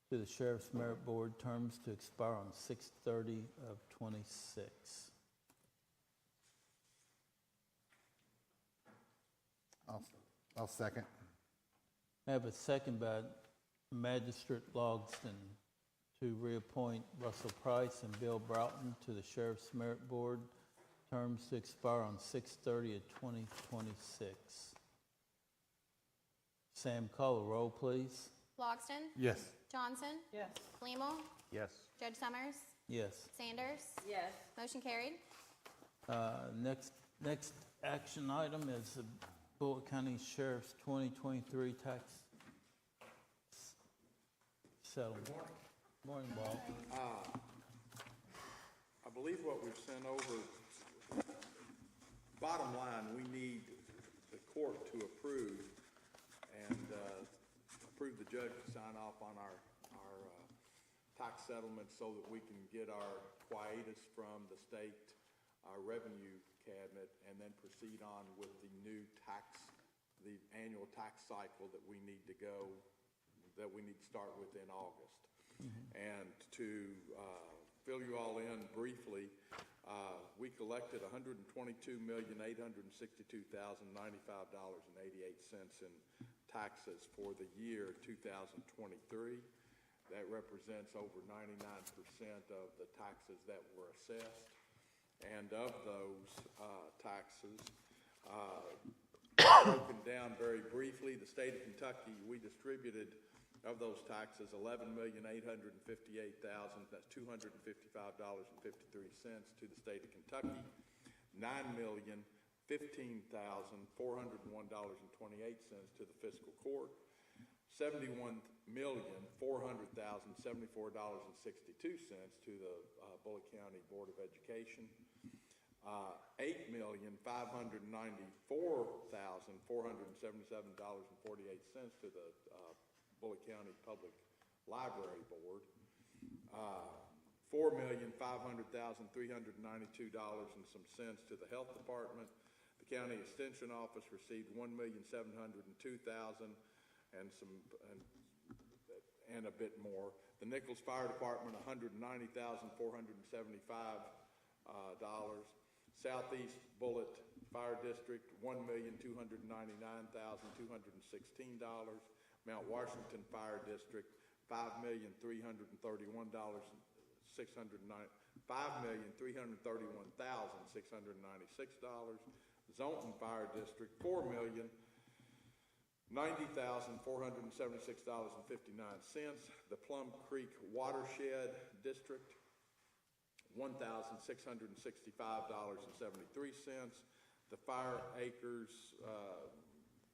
to the Sheriff's Merit Board, terms to expire on 6/30/26. I'll second. I have a second by Magistrate Logston to reappoint Russell Price and Bill Broughton to the Sheriff's Merit Board, terms to expire on 6/30/2026. Sam, call a roll, please. Logston. Yes. Johnson. Yes. Blumel. Yes. Judge Summers. Yes. Sanders. Yes. Motion carried. Next action item is the Bullitt County Sheriff's 2023 tax settlement. Morning, Bob. I believe what we've sent over, bottom line, we need the court to approve and approve the judge to sign off on our tax settlement so that we can get our quietus from the state, our revenue cabinet, and then proceed on with the new the annual tax cycle that we need to start with in August. And to fill you all in briefly, we collected $122,862,095.88 in taxes for the year 2023. That represents over 99% of the taxes that were assessed. And of those taxes, broken down very briefly, the state of Kentucky, we distributed of those taxes $11,858,255.53 to the state of Kentucky, $9,015,401.28 to the fiscal court, $71,400,074.62 to the Bullitt County Board of Education, $8,000,000 $4,594,477.48 to the Bullitt County Public Library Board. $4,500,392 and some cents to the Health Department. The County Extension Office received $1,702,000 and a bit more. The Nichols Fire Department, $190,475. Southeast Bullitt Fire District, $1,299,216. Mount Washington Fire District, $5,331,696. Zolton Fire District, $4,090,476.59. The Plum Creek Watershed District, $1,665.73. The Fire Acres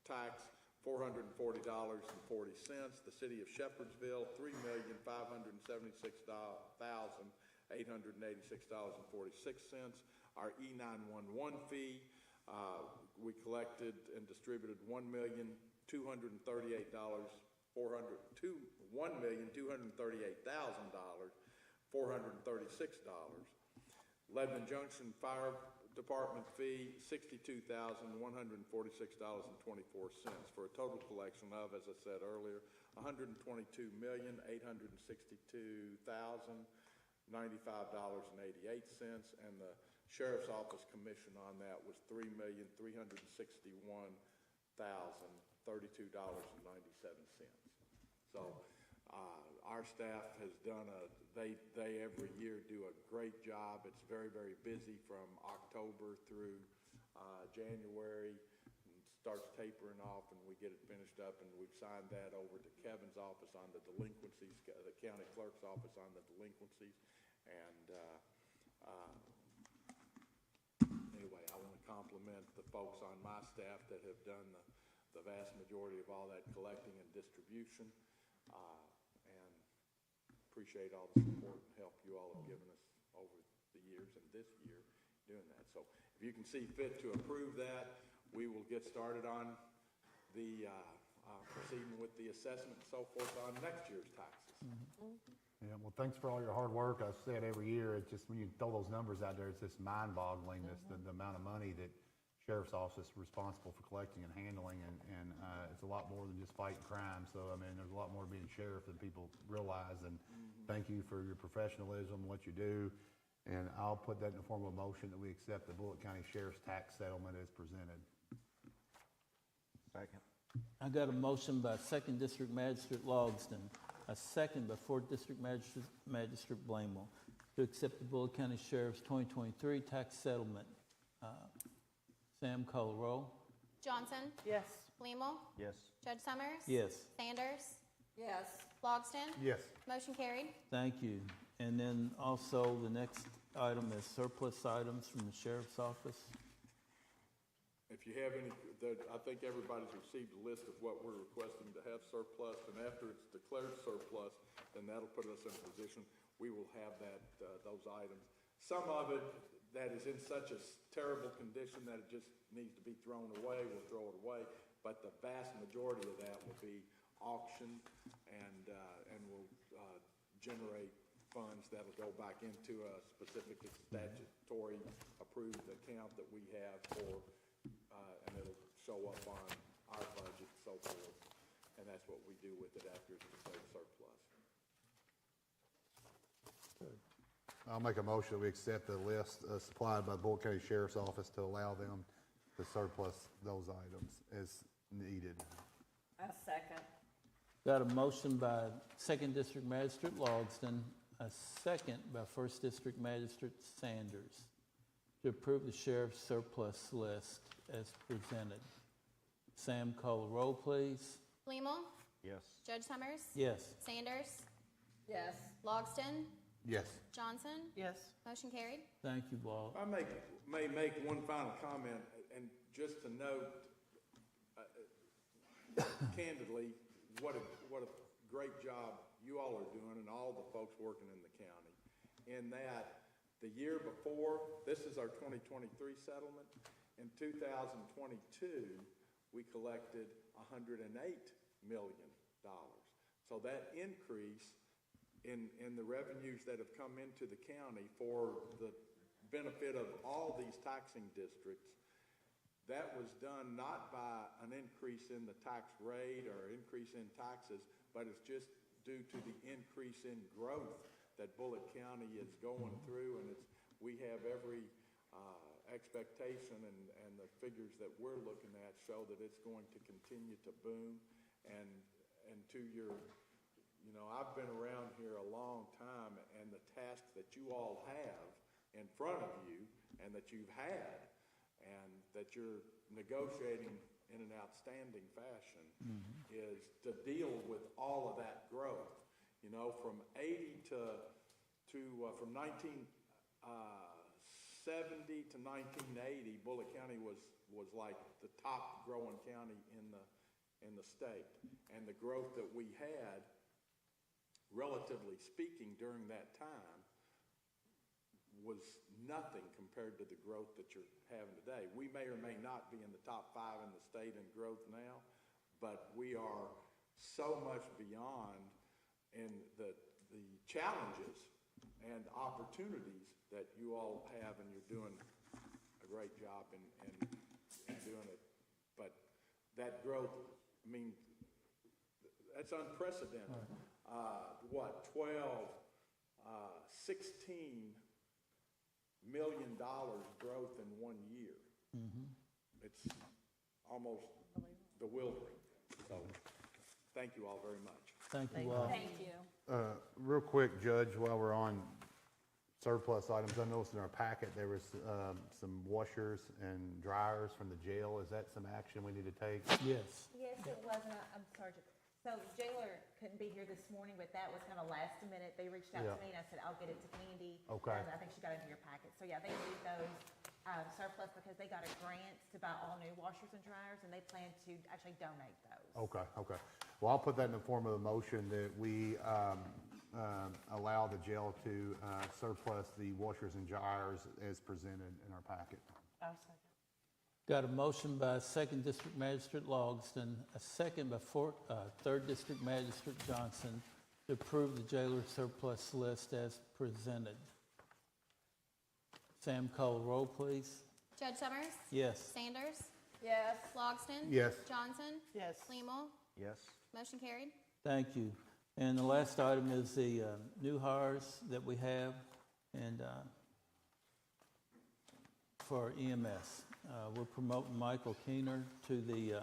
tax, $440.40. The City of Shepherdsville, $3,576,886.46. Our E911 fee, we collected and distributed $1,238,436. Lebanon Junction Fire Department fee, $62,146.24 for a total collection of, as I said earlier, $122,862,095.88, and the Sheriff's Office commission on that was $3,361,032.97. So our staff has done they every year do a great job. It's very, very busy from October through January. Starts tapering off and we get it finished up, and we've signed that over to Kevin's office on the delinquencies, the county clerk's office on the delinquencies. And anyway, I want to compliment the folks on my staff that have done the vast majority of all that collecting and distribution, and appreciate all the support and help you all have given us over the years and this year doing that. So if you can see fit to approve that, we will get started on the proceeding with the assessment and so forth on next year's taxes. Yeah, well, thanks for all your hard work. I say it every year. It's just when you throw those numbers out there, it's just mind-boggling. The amount of money that Sheriff's Office is responsible for collecting and handling, and it's a lot more than just fighting crime. So, I mean, there's a lot more to being sheriff than people realize, and thank you for your professionalism, what you do, and I'll put that in the form of a motion that we accept the Bullitt County Sheriff's tax settlement as presented. Second. I got a motion by 2nd District Magistrate Logsdon, a second by 4th District Magistrate Blamewell to accept the Bullitt County Sheriff's 2023 tax settlement. Sam, call the roll. Johnson? Yes. Blamewell? Yes. Judge Summers? Yes. Sanders? Yes. Logsdon? Yes. Motion carried. Thank you. And then also the next item is surplus items from the Sheriff's Office. If you have any, I think everybody's received a list of what we're requesting to have surplus, and after it's declared surplus, then that'll put us in a position we will have that those items. Some of it that is in such a terrible condition that it just needs to be thrown away, we'll throw it away. But the vast majority of that will be auctioned and will generate funds that'll go back into a specific statutory approved account that we have for. And it'll show up on our budget and so forth, and that's what we do with it after it's declared surplus. I'll make a motion that we accept the list supplied by the Bullitt County Sheriff's Office to allow them to surplus those items as needed. A second. Got a motion by 2nd District Magistrate Logsdon, a second by 1st District Magistrate Sanders to approve the Sheriff's surplus list as presented. Sam, call the roll, please. Blamewell? Yes. Judge Summers? Yes. Sanders? Yes. Logsdon? Yes. Johnson? Yes. Motion carried. Thank you, Bob. I may make one final comment, and just to note, candidly, what a great job you all are doing and all the folks working in the county. In that, the year before, this is our 2023 settlement. In 2022, we collected $108 million. So that increase in the revenues that have come into the county for the benefit of all these taxing districts, that was done not by an increase in the tax rate or increase in taxes, but it's just due to the increase in growth that Bullitt County is going through, and we have every expectation, and the figures that we're looking at show that it's going to continue to boom. And to your, I've been around here a long time, and the task that you all have in front of you, and that you've had, and that you're negotiating in an outstanding fashion, is to deal with all of that growth. From 1970 to 1980, Bullitt County was like the top growing county in the state, and the growth that we had, relatively speaking, during that time was nothing compared to the growth that you're having today. We may or may not be in the top 5 in the state in growth now, but we are so much beyond in the challenges and opportunities that you all have, and you're doing a great job in doing it. But that growth, that's unprecedented. 16 million growth in 1 year. It's almost bewildering. So thank you all very much. Thank you all. Thank you. Real quick, Judge, while we're on surplus items, I noticed in our packet there was some washers and dryers from the jail. Is that some action we need to take? Yes. Yes, it was, and I'm sorry. So the jailer couldn't be here this morning, but that was kind of last minute. They reached out to me, and I said, I'll get it to Candy. Okay. And I think she got it into your packet. So yeah, they need those surplus because they got a grant to buy all new washers and dryers, and they plan to actually donate those. Okay. Well, I'll put that in the form of a motion that we allow the jail to surplus the washers and dryers as presented in our packet. I'll second. Got a motion by 2nd District Magistrate Logston, a second by 3rd District Magistrate Johnson to approve the jailer surplus list as presented. Sam, call the roll, please. Judge Summers? Yes. Sanders? Yes. Logston? Yes. Johnson? Yes. Leamel? Yes. Motion carried. Thank you. And the last item is the new hires that we have, and for EMS. We're promoting Michael Keener to the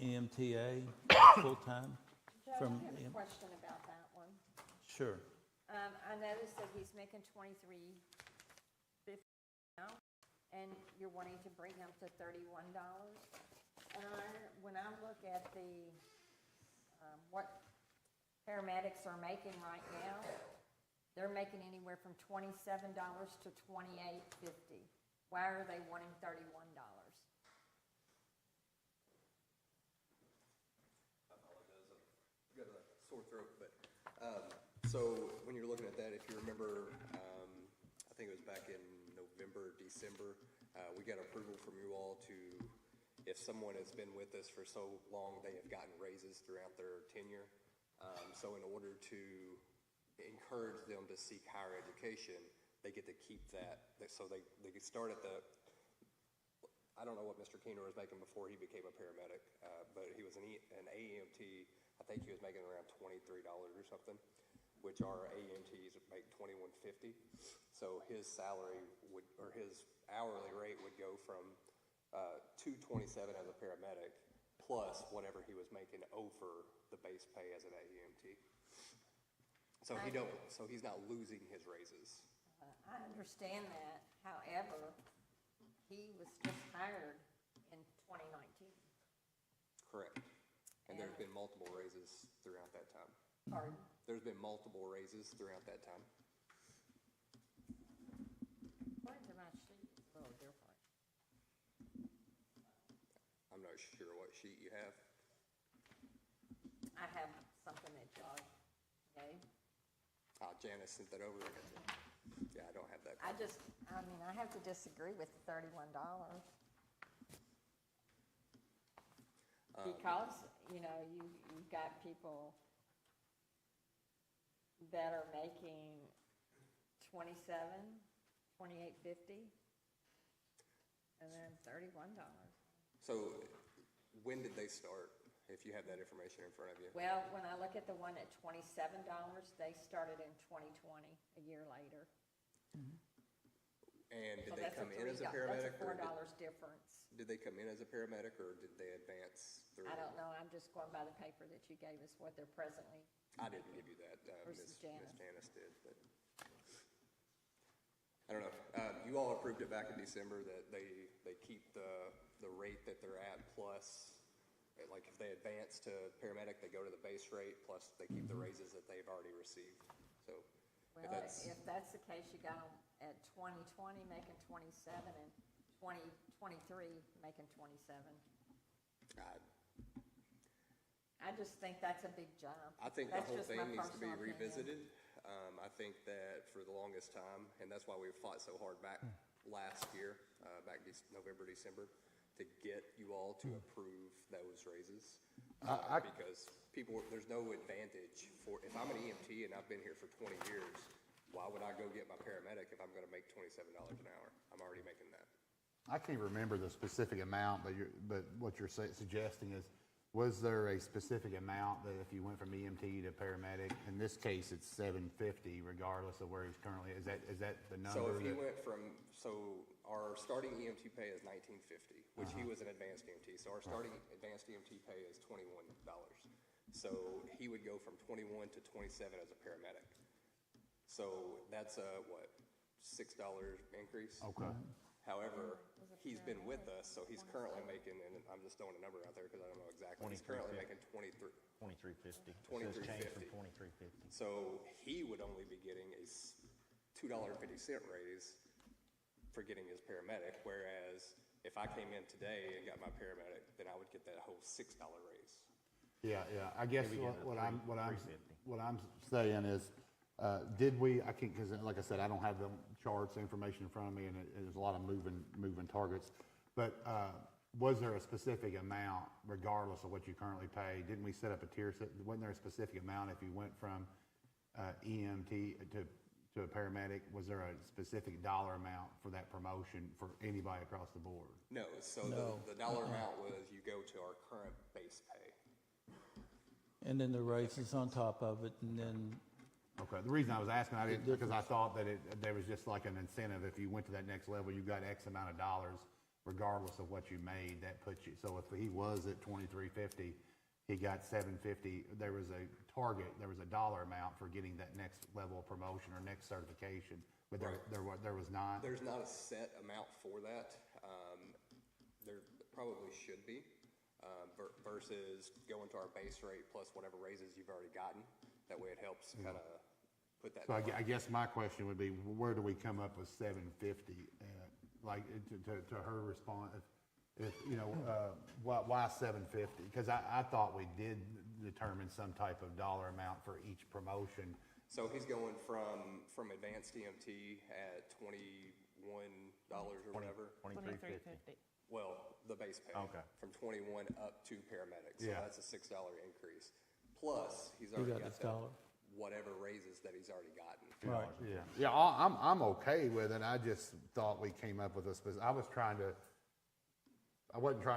EMTA full-time. Judge, From I have a question about that one. Sure. I noticed that he's making $23.50 now, and you're wanting to bring him to $31. And when I look at the what paramedics are making right now, they're making anywhere from $27 to $28.50. Why are they wanting $31? I apologize. I've got a sore throat, but so when you're looking at that, if you remember, I think it was back in November, December, we got approval from you all to, if someone has been with us for so long, they have gotten raises throughout their tenure. So in order to encourage them to seek higher education, they get to keep that. So they could start at the, I don't know what Mr. Keener was making before he became a paramedic, but he was an AEMT. I think he was making around $23 or something, which our AEMTs make $21.50. So his salary would, or his hourly rate would go from $227 as a paramedic plus whatever he was making over the base pay as an AEMT. So he's not losing his raises. I understand that. However, he was just hired in 2019. Correct. And there's been multiple raises throughout that time. Pardon? There's been multiple raises throughout that time. According to my sheet, it's a little different. I'm not sure what sheet you have. I have something that y'all gave. Janice sent that over. Yeah, I don't have that. I have to disagree with the $31. Because, you know, you've got people that are making $28.50, and then $31. So when did they start, if you have that information in front of you? Well, when I look at the one at $27, they started in 2020, a year later. And did So they that's come in as a paramedic? That's a $4 difference. Did they come in as a paramedic, or did they advance through? I don't know, I'm just going by the paper that you gave us, what they're presently. I didn't give you that. Versus Ms. Janice. Janice did, but I don't know. You all approved it back in December that they keep the rate that they're at plus, like if they advance to paramedic, they go to the base rate plus they keep the raises that they've already received. So Well, if that's the case, you got them at 2020 making 27 and 2023 making 27. I just think that's a big jump. I think That's the whole just thing my needs to be personal opinion. revisited. I think that for the longest time, and that's why we fought so hard back last year, back November, December, to get you all to approve those raises. Because there's no advantage for, if I'm an EMT and I've been here for 20 years, why would I go get my paramedic if I'm gonna make $27 an hour? I'm already making that. I can't remember the specific amount, but what you're suggesting is, was there a specific amount that if you went from EMT to paramedic, in this case, it's $750 regardless of where he's currently, is that the number? So if he went our starting EMT pay is $19.50, which he was an advanced EMT. So our starting advanced EMT pay is $21. So he would go from 21 to 27 as a paramedic. So that's a, what, $6 increase? Okay. However, he's been with us, so he's currently making, and I'm just throwing a number out there because I don't know exactly. He's currently making $23.50. $23.50. From $23.50. So he would only be getting a $2.50 raise for getting his paramedic, whereas if I came in today and got my paramedic, then I would get that whole $6 raise. Yeah, I guess Maybe get what a I'm saying $3.50. is, did we, I can't, because like I said, I don't have the charts, information in front of me, and there's a lot of moving targets. But was there a specific amount, regardless of what you currently pay? Didn't we set up a tier? Wasn't there a specific amount if you went from EMT to a paramedic? Was there a specific dollar amount for that promotion for anybody across the board? No, so the dollar amount was you go to our current base pay. And then the raises on top of it, and then Okay, the reason I was asking, I didn't, because I thought that there was just like an incentive. If you went to that next level, you got X amount of dollars, regardless of what you made, that puts you. So if he was at $23.50, he got $7.50. There was a target, there was a dollar amount for getting that next level of promotion or next certification, but there was not. There's not a set amount for that. There probably should be, versus going to our base rate plus whatever raises you've already gotten. That way it helps kind of put that. So I guess my question would be, where do we come up with $7.50? Like to her response, if you know, why $7.50? Because I thought we did determine some type of dollar amount for each promotion. So he's going from advanced EMT at $21 or whatever. $23.50. Well, the base pay. Okay. From 21 up to paramedic. So Yeah. that's a $6 increase. Plus, he's already got got this that, dollar. whatever raises that he's already gotten. Right. Yeah. I'm okay with it. I just thought we came up with a specific. I wasn't trying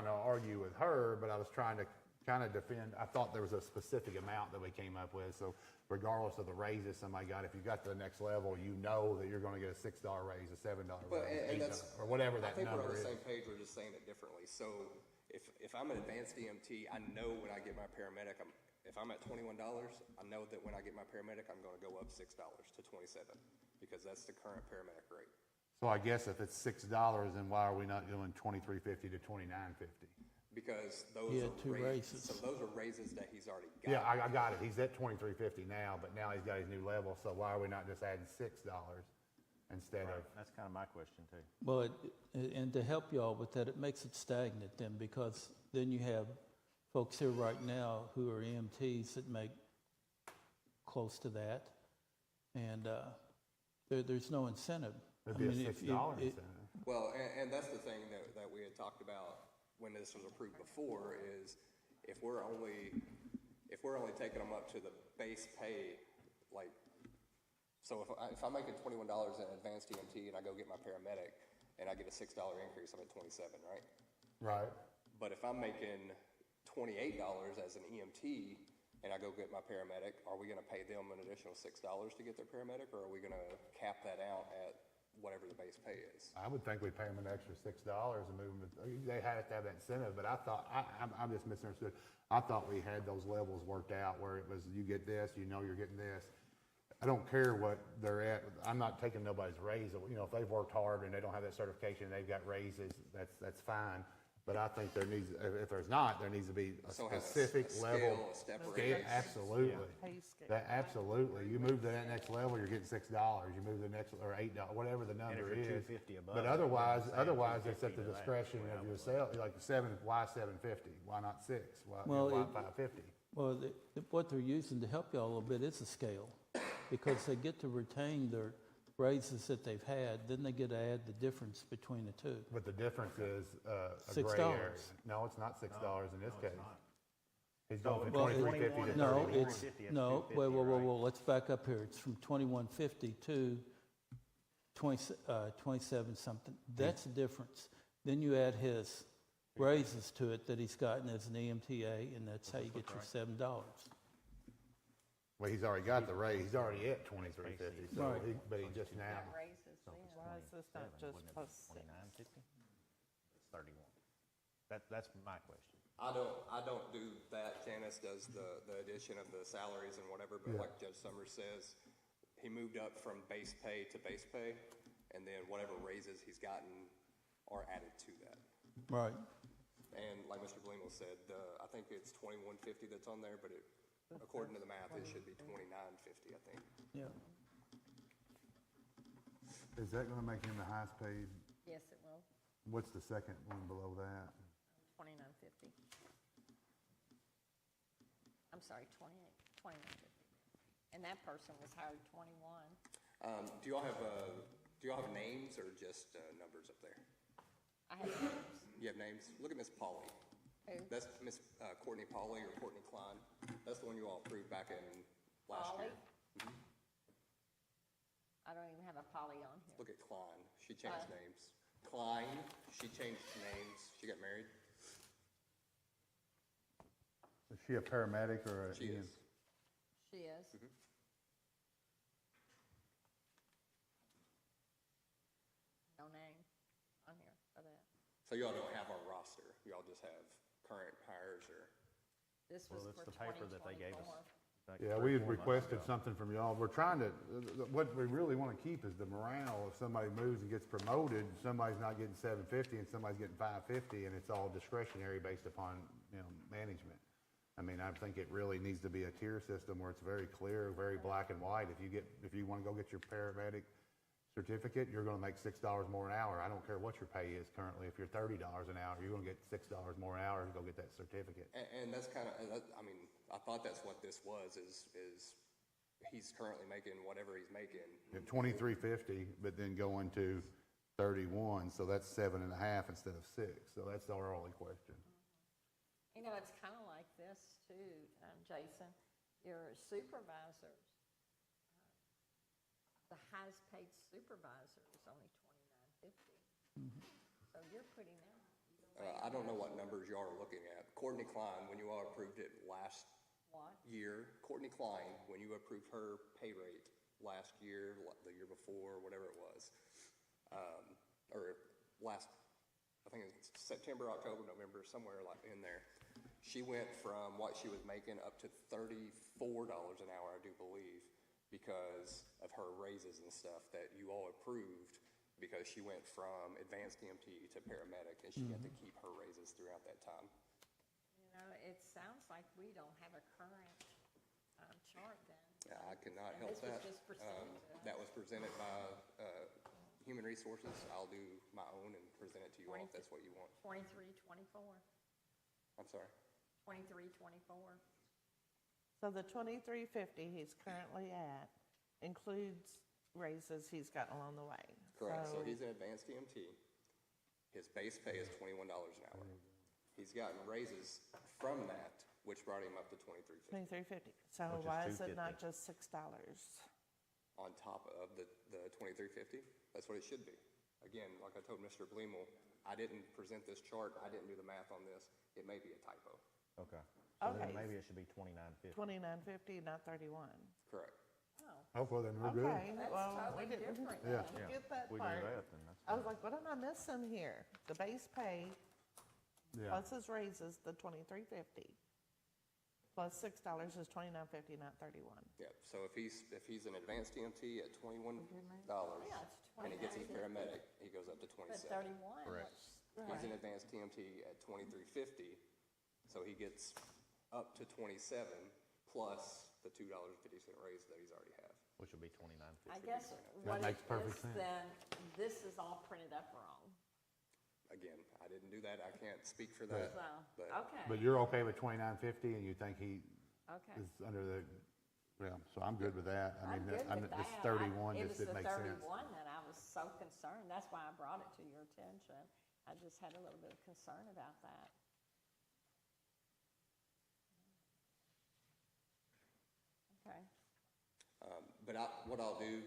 to argue with her, but I was trying to kind of defend. I thought there was a specific amount that we came up with. So regardless of the raises somebody got, if you got to the next level, you know that you're going to get a $6 raise, a $7 raise, $8, or whatever that number is. I think we're on the same page. We're just saying it differently. So if I'm an advanced EMT, I know when I get my paramedic, if I'm at $21, I know that when I get my paramedic, I'm going to go up $6 to 27 because that's the current paramedic rate. So I guess if it's $6, then why are we not doing $23.50 to $29.50? Because those Yeah, are two raises. So those are raises that he's already got. Yeah, I got it. He's at $23.50 now, but now he's got his new level. So why are we not just adding $6 instead of? That's kind of my question too. Well, and to help y'all with that, it makes it stagnant then, because then you have folks here right now who are EMTs that make close to that, and there's no incentive. It'd be a $6 incentive. Well, and that's the thing that we had talked about when this was approved before is if we're only taking them up to the base pay, like, so if I'm making $21 in advanced EMT and I go get my paramedic and I get a $6 increase, I'm at 27, right? Right. But if I'm making $28 as an EMT and I go get my paramedic, are we going to pay them an additional $6 to get their paramedic, or are we going to cap that out at whatever the base pay is? I would think we'd pay them an extra $6 and move them. They had to have that incentive, but I thought, I'm just misunderstood. I thought we had those levels worked out where it was, you get this, you know you're getting this. I don't care what they're at. I'm not taking nobody's raise. You know, if they've worked hard and they don't have that certification, they've got raises, that's fine. But I think there needs, if there's not, there needs to be a specific level. Scale, absolutely. Pay scale. That, absolutely. You move to that next level, you're getting $6. You move to the next, or $8, whatever the number if you're is. 250 above, But otherwise it's at 250 the to that, discretion of yourself. Like why 750? Why not 6? Why 550? Well, what they're using to help you all a little bit is a scale, because they get to retain their raises that they've had, then they get to add the difference between the two. But the difference is a $6. gray area. No, it's not $6 in this case. He's going from Well, 2350 to no, 31. it's, no, whoa, let's back up here. It's from 2150 to 27 something. That's the difference. Then you add his raises to it that he's gotten as an EMTA, and that's how you get your $7. Well, he's already got the raise. He's already at 2350. So Right. but he just now. Raises then. Why is this not just plus 6? 29.50? It's 31. That's my question. I don't do that. Janice does the addition of the salaries and whatever, but like Judge Summers says, he moved up from base pay to base pay, and then whatever raises he's gotten are added to that. Right. And like Mr. Blingel said, I think it's 2150 that's on there, but according to the math, it should be 2950, I think. Yeah. Is that going to make him the highest paid? Yes, it will, What's the second one below that? $29.50. I'm sorry, 29.50. And that person was hired 21. Do y'all have names or just numbers up there? I have names. You have names? Look at Miss Polly. Who? That's Miss Courtney Polly or Courtney Klein. That's the one you all approved back in last Polly? year. Mhm. I don't even have a Polly on here. Look at Klein. She changed names. Klein, she changed names. She got married. Is she a paramedic or a? She is. She is. Mhm. No name on here for that. So y'all don't have our roster. Y'all just have current hires or? This was Well, it's for the paper that they gave us. 2024. Like Yeah, 3 we or 4 had months requested ago. something from y'all. We're trying to, what we really want to keep is the morale. If somebody moves and gets promoted, somebody's not getting 750 and somebody's getting 550, and it's all discretionary based upon, management. I mean, I think it really needs to be a tier system where it's very clear, very black and white. If you want to go get your paramedic certificate, you're going to make $6 more an hour. I don't care what your pay is currently. If you're $30 an hour, you're going to get $6 more an hour to go get that certificate. And that's kind of, I mean, I thought that's what this was, is he's currently making whatever he's making. At $23.50, but then going to 31, so that's 7.5 instead of 6. So that's our only question. You know, it's kind of like this too, Jason. Your supervisors, the highest paid supervisor is only $29.50. So you're putting them. I don't know what numbers y'all are looking at. Courtney Klein, when you all approved it last What? year, Courtney Klein, when you approved her pay rate last year, the year before, whatever it was, or last, I think it's September, October, November, somewhere like in there, she went from what she was making up to $34 an hour, I do believe, because of her raises and stuff that you all approved, because she went from advanced EMT to paramedic, and she had to keep her raises throughout that time. You know, it sounds like we don't have a current chart then. I cannot And help this was that. just presented to us. That was presented by Human Resources. I'll do my own and present it to you all if that's what you want. 23.24. I'm sorry. 23.24. So the 23.50 he's currently at includes raises he's gotten along the way. Correct. So he's an advanced EMT. His base pay is $21 an hour. He's gotten raises from that, which brought him up to $23.50. $23.50. So Which is why is it $2.50. not just $6? On top of the $23.50. That's what it should be. Again, like I told Mr. Bleemel, I didn't present this chart. I didn't do the math on this. It may be a typo. Okay. So then Okay. maybe it should be $29.50. $29.50, not 31. Correct. Oh, well, then we're good. Okay, That's well, we totally didn't different Yeah. Yeah. get that We do part. that, then that's I was fine. like, what am I missing here? The base pay Yeah. plus his raises, the $23.50, plus $6 is $29.50, not 31. Yeah. So if he's an advanced EMT at $21 Yeah, it's and he gets his 29.50. paramedic, he goes up to But 27. 31, Correct. what's- He's an advanced EMT at $23.50, so he gets up to 27 plus the $2.50 raise that he's already had. Which would be $29.50. I guess what makes it perfect is, sense. then, this is all printed up wrong. Again, I didn't do that. I can't speak for that. So, But okay, But you're okay with $29.50 and you think he okay. is under the, yeah, so I'm good with that. I I'm mean, good with that. it's 31, It just was didn't the make sense. 31 that I was so concerned. That's why I brought it to your attention. I just had a little bit of concern about that. Okay. But what I'll do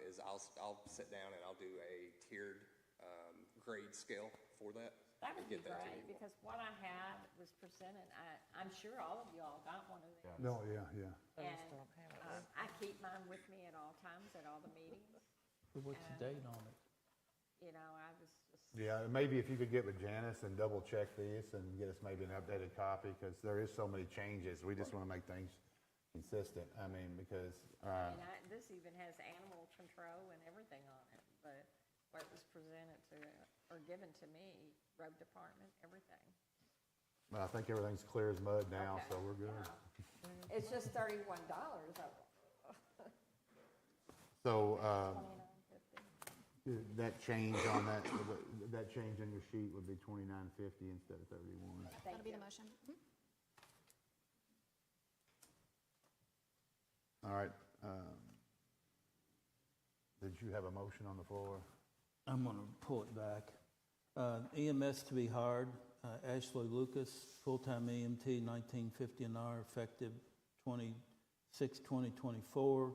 is I'll sit down and I'll do a tiered grade scale for that. That would and be get that to great, you. because what I had was presented, I'm sure all of y'all got one of those. No, yeah. I And just don't have it. I keep mine with me at all times, at all the meetings. So what's the date on it? You know, I was just, Yeah, maybe if you could get with Janice and double check this and get us maybe an updated copy, because there is so many changes. We just want to make things consistent. I mean, because, and this even has animal control and everything on it, but where it was presented to, or given to me, road department, everything. well, I think everything's clear as mud now, Okay. so we're good. Yeah. It's just $31. So, $29.50. that change on that change on your sheet would be $29.50 instead of 31. That'll be the motion. Mhm. All right. Did you have a motion on the floor? I'm going to pull it back. EMS to be hired, Ashley Lucas, full-time EMT, $19.50 an hour, effective 6/20/24.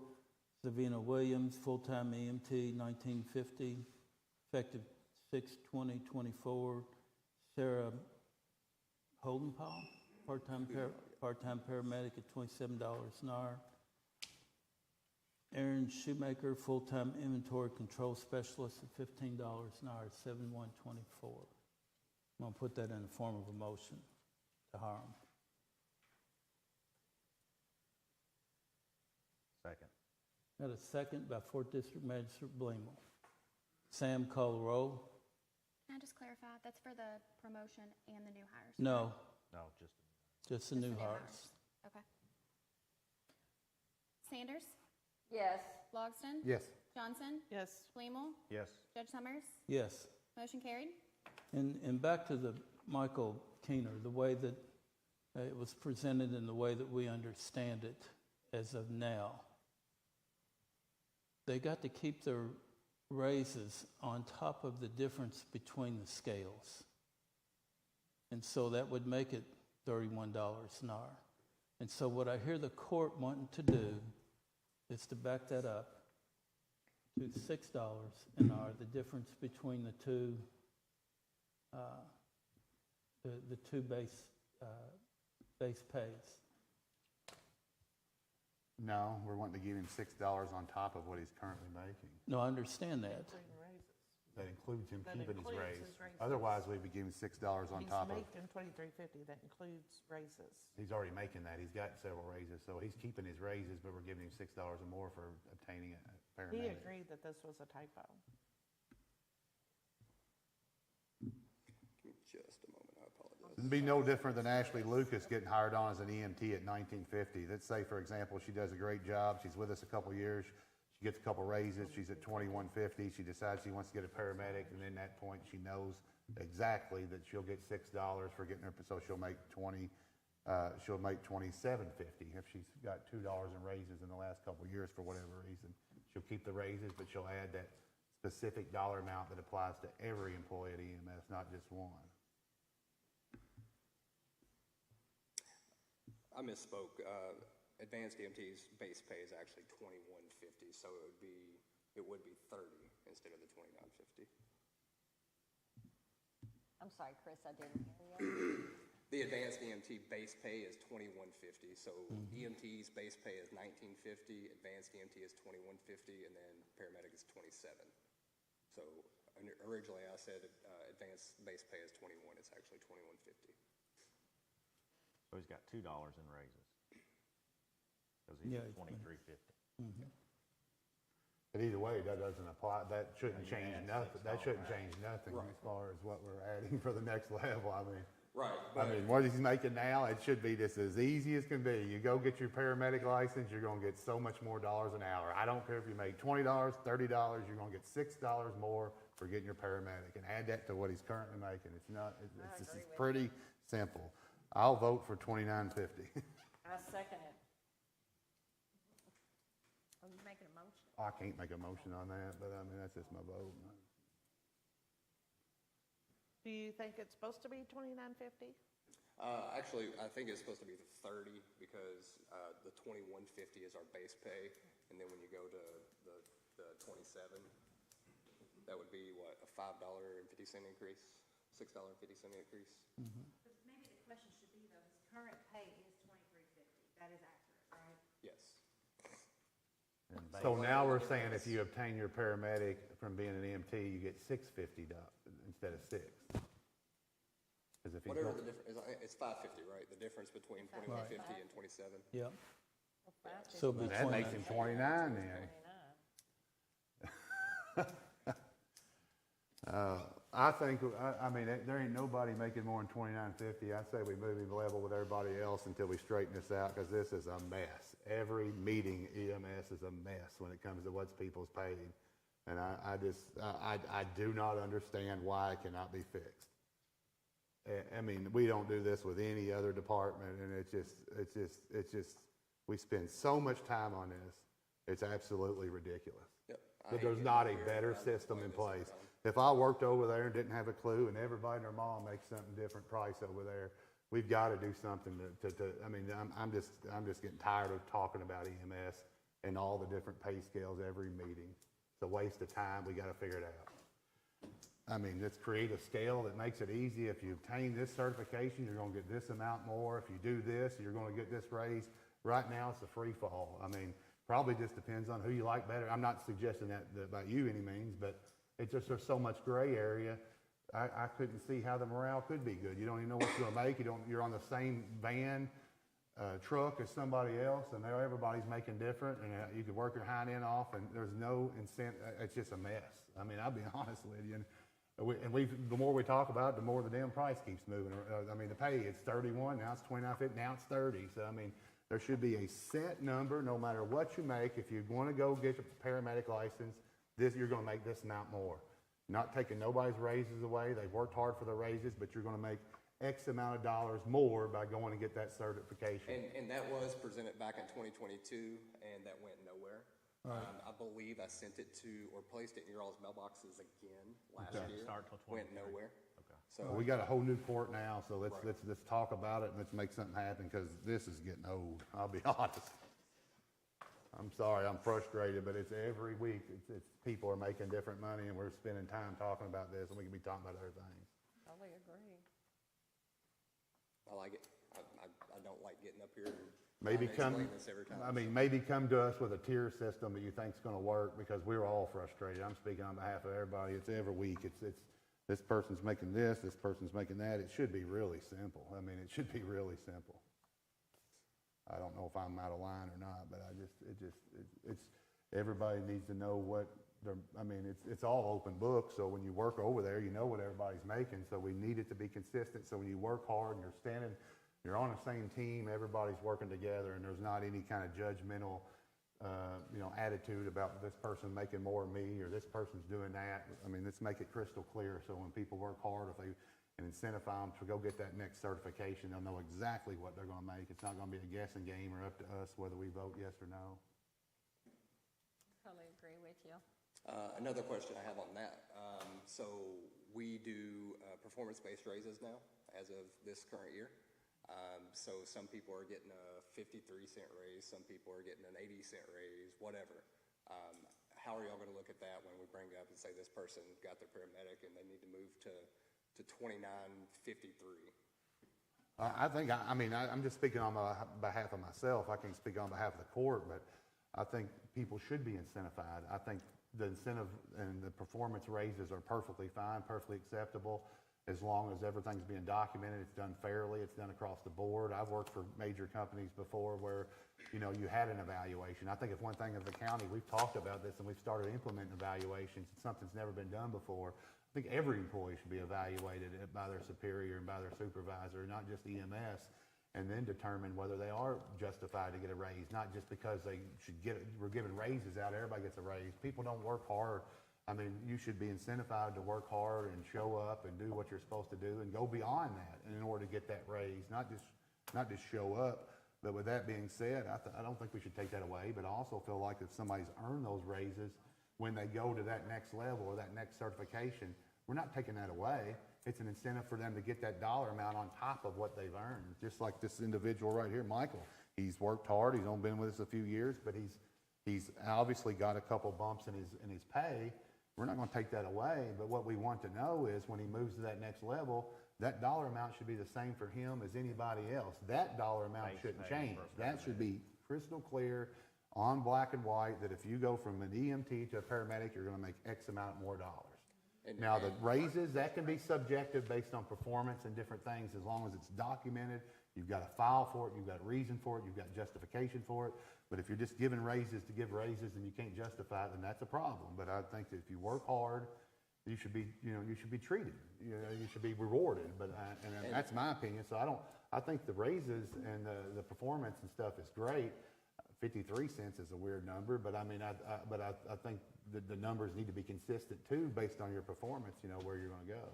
Savina Williams, full-time EMT, $19.50, effective 6/20/24. Sarah Holdenpaul, part-time paramedic at $27 an hour. Aaron Shoemaker, full-time inventory control specialist at $15 an hour, 7/1/24. I'm going to put that in the form of a motion to hire him. Second. Got a second by 4th District Magistrate Bleemel. Sam, call the roll. Can I just clarify, that's for the promotion and the new hires? No, No, just the new hires. Okay. Sanders? Yes. Logston? Yes. Johnson? Yes. Bleemel? yes. Judge Summers? Yes. Motion carried. And back to the Michael Keener, the way that it was presented and the way that we understand it as of now. They got to keep their raises on top of the difference between the scales. And so that would make it $31 an hour. And so what I hear the court wanting to do is to back that up to $6 an hour, the difference between the two base pays. No, we're wanting to give him $6 on top of what he's currently making. No, I understand that. Including raises. That includes him That keeping his includes raise. his raises. Otherwise, we'd be giving $6 on top of. He's making $23.50, that includes raises. He's already making that. He's got several raises, so he's keeping his raises, but we're giving him $6 or more for obtaining a He paramedic. agreed that this was a typo. Give me just a moment. I apologize. It'd be no different than Ashley Lucas getting hired on as an EMT at $19.50. Let's say, for example, she does a great job. She's with us a couple years. She gets a couple raises. She's at $21.50. She decides she wants to get a paramedic, and then at that point, she knows exactly that she'll get $6 for getting her. So she'll make $27.50 if she's got $2 in raises in the last couple of years for whatever reason. She'll keep the raises, but she'll add that specific dollar amount that applies to every employee at EMS, not just one. I misspoke. Advanced EMT's base pay is actually $21.50, so it would be 30 instead of the $29.50. I'm sorry, Chris, I didn't hear you. The advanced EMT base pay is $21.50, so EMT's base pay is $19.50, advanced EMT is $21.50, and then paramedic is $27. So originally I said advanced base pay is $21. It's actually $21.50. So he's got $2 in raises. Because he's at $23.50. But either way, that doesn't apply, that shouldn't change nothing, that shouldn't change nothing as far as what we're adding for the next level, I mean. Right. I mean, what he's making now, it should be just as easy as can be. You go get your paramedic license, you're gonna get so much more dollars an hour. I don't care if you make $20, $30, you're gonna get $6 more for getting your paramedic, and add that to what he's currently making. It's not, it's pretty simple. I'll vote for $29.50. I second it. Are you making a motion? I can't make a motion on that, but I mean, that's just my vote. Do you think it's supposed to be $29.50? Actually, I think it's supposed to be the 30 because the $21.50 is our base pay, and then when you go to the 27, that would be what, a $5.50 increase, $6.50 increase. But maybe the question should be though, his current pay is $23.50. That is accurate, right? Yes. So now we're saying if you obtain your paramedic from being an EMT, you get $6.50 instead of $6. Because if Whatever the difference, it's $5.50, right? The difference between $21.50 and $27. Yep. Well, So it'll be that makes him 29 then. I think, I mean, there ain't nobody making more than $29.50. I say we move him level with everybody else until we straighten this out, because this is a mess. Every meeting EMS is a mess when it comes to what's people's paid. And I do not understand why it cannot be fixed. I mean, we don't do this with any other department, and it's just, we spend so much time on this. It's absolutely ridiculous. Yep. But there's not a better system in place. If I worked over there and didn't have a clue, and everybody and their mom makes something different price over there, we've got to do something to I mean, I'm just getting tired of talking about EMS and all the different pay scales every meeting. It's a waste of time. We got to figure it out. I mean, let's create a scale that makes it easy. If you obtain this certification, you're going to get this amount more. If you do this, you're going to get this raise. Right now, it's a free fall. I mean, probably just depends on who you like better. I'm not suggesting that about you any means, but it's just, there's so much gray area. I couldn't see how the morale could be good. You don't even know what you're going to make. You're on the same van, truck as somebody else, and now everybody's making different, and you could work your hind end off, and there's no incentive. It's just a mess. I mean, I'll be honest with you. The more we talk about it, the more the damn price keeps moving. I mean, the pay, it's 31, now it's 29.50, now it's 30. So, I mean, there should be a set number, no matter what you make. If you want to go get a paramedic license, you're going to make this amount more. Not taking nobody's raises away. They've worked hard for the raises, but you're going to make X amount of dollars more by going and get that certification. And that was presented back in 2022, and that went nowhere. Right. I believe I sent it to, or placed it in your all's mailboxes again last Doesn't year. start till Went 23. nowhere. Okay. So We got a whole new court now, so let's Right. talk about it and let's make something happen, because this is getting old. I'll be honest. I'm sorry, I'm frustrated, but it's every week. It's people are making different money, and we're spending time talking about this, and we can be talking about other things. Totally agree. I like it. I don't like getting up here and Maybe trying to come, explain this every time. I mean, maybe come to us with a tier system that you think's going to work, because we're all frustrated. I'm speaking on behalf of everybody. It's every week. It's this person's making this person's making that. It should be really simple. I mean, it should be really simple. I don't know if I'm out of line or not, but it's everybody needs to know what I mean, it's all open book. So when you work over there, you know what everybody's making. So we need it to be consistent. So when you work hard and you're on the same team, everybody's working together, and there's not any kind of judgmental, attitude about this person making more than me or this person's doing that. I mean, let's make it crystal clear. So when people work hard, and incentivize them to go get that next certification, they'll know exactly what they're going to make. It's not going to be a guessing game or up to us whether we vote yes or no. Totally agree with you. Another question I have on that. So we do performance-based raises now as of this current year. So some people are getting a 53-cent raise, some people are getting an 80-cent raise, whatever. How are y'all going to look at that when we bring up and say this person got their paramedic and they need to move to $29.53? I think, I'm just speaking on behalf of myself. I can't speak on behalf of the court, but I think people should be incentivized. I think the incentive and the performance raises are perfectly fine, perfectly acceptable, as long as everything's being documented, it's done fairly, it's done across the board. I've worked for major companies before where, you had an evaluation. I think if one thing of the county, we've talked about this and we've started implementing evaluations. It's something that's never been done before. I think every employee should be evaluated by their superior and by their supervisor, not just EMS, and then determine whether they are justified to get a raise, not just because we're giving raises out, everybody gets a raise. People don't work hard. You should be incentivized to work hard and show up and do what you're supposed to do and go beyond that in order to get that raise, not just show up. But with that being said, I don't think we should take that away, but I also feel like if somebody's earned those raises, when they go to that next level or that next certification, we're not taking that away. It's an incentive for them to get that dollar amount on top of what they've earned. Just like this individual right here, Michael. He's worked hard. He's only been with us a few years, but he's obviously got a couple bumps in his pay. We're not going to take that away, but what we want to know is when he moves to that next level, that dollar amount should be the same for him as anybody else. That dollar amount shouldn't change. That should be crystal clear on black and white that if you go from an EMT to a paramedic, you're going to make X amount more dollars. Now, the raises, that can be subjective based on performance and different things. As long as it's documented, you've got a file for it, you've got a reason for it, you've got justification for it. But if you're just giving raises to give raises and you can't justify it, then that's a problem. But I think that if you work hard, you should be treated. You should be rewarded. But that's my opinion. So I think the raises and the performance and stuff is great. 53 cents is a weird number, but I think the numbers need to be consistent too, based on your performance. Where you're going to go.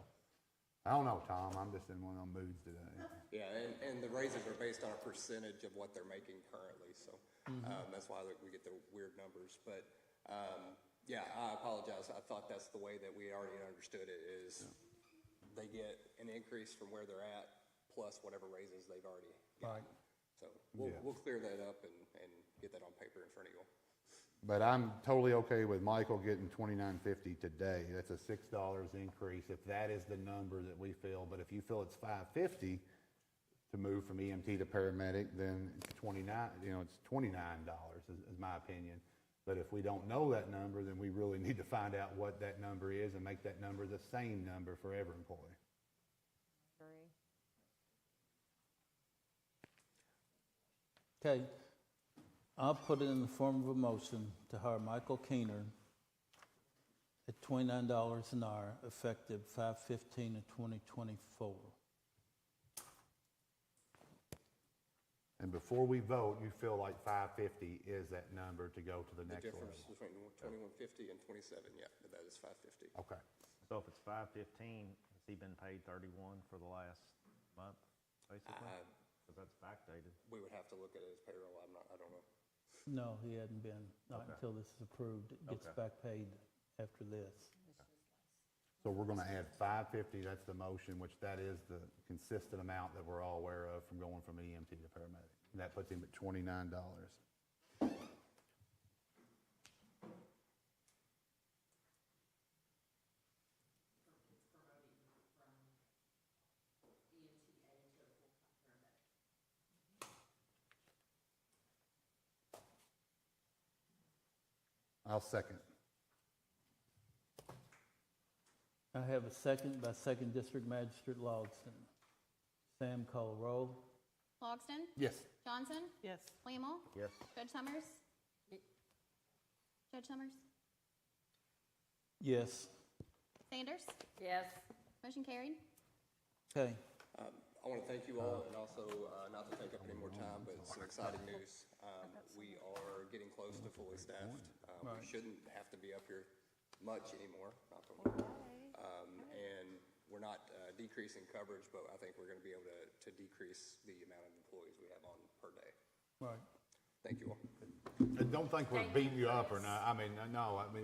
I don't know, Tom. I'm just in one of them moods today. Yeah, and the raises are based on a percentage of what they're making currently, so that's why we get the weird numbers. But yeah, I apologize. I thought that's the way that we already understood it, is they get an increase from where they're at plus whatever raises they've already gotten. Right. So we'll clear that up and get that on paper in front of you all. But I'm totally okay with Michael getting $29.50 today. That's a $6 increase if that is the number that we feel. But if you feel it's $5.50 to move from EMT to paramedic, then it's $29. It's $29 is my opinion. But if we don't know that number, then we really need to find out what that number is and make that number the same number for every employee. Okay, I'll put it in the form of a motion to hire Michael Keener at $29 an hour, effective 5/15 of 2024. And before we vote, you feel like $5.50 is that number to go to the next level? The difference between $21.50 and $27, yeah, that is $5.50. Okay. So if it's $5.15, has he been paid $31 for the last month, basically? Because that's backdated. We would have to look at his payroll. I don't know. No, he hadn't been, not until this is approved. It gets back paid after this. So we're going to add $5.50, that's the motion, which that is the consistent amount that we're all aware of from going from EMT to paramedic. And that puts him at $29. I'll second. I have a second by Second District Magistrate Logston. Sam, call roll. Logston? Yes. Johnson? Yes. Leamel? Yes. Judge Summers? Judge Summers? Yes. Sanders? Yes. Motion carried. Okay. I want to thank you all, and also not to take up any more time, but some exciting news. We are getting close to fully staffed. We shouldn't have to be up here much anymore, and we're not decreasing coverage, but I think we're going to be able to decrease the amount of employees we have on per day. Right. Thank you all. And don't think we're beating you up or not.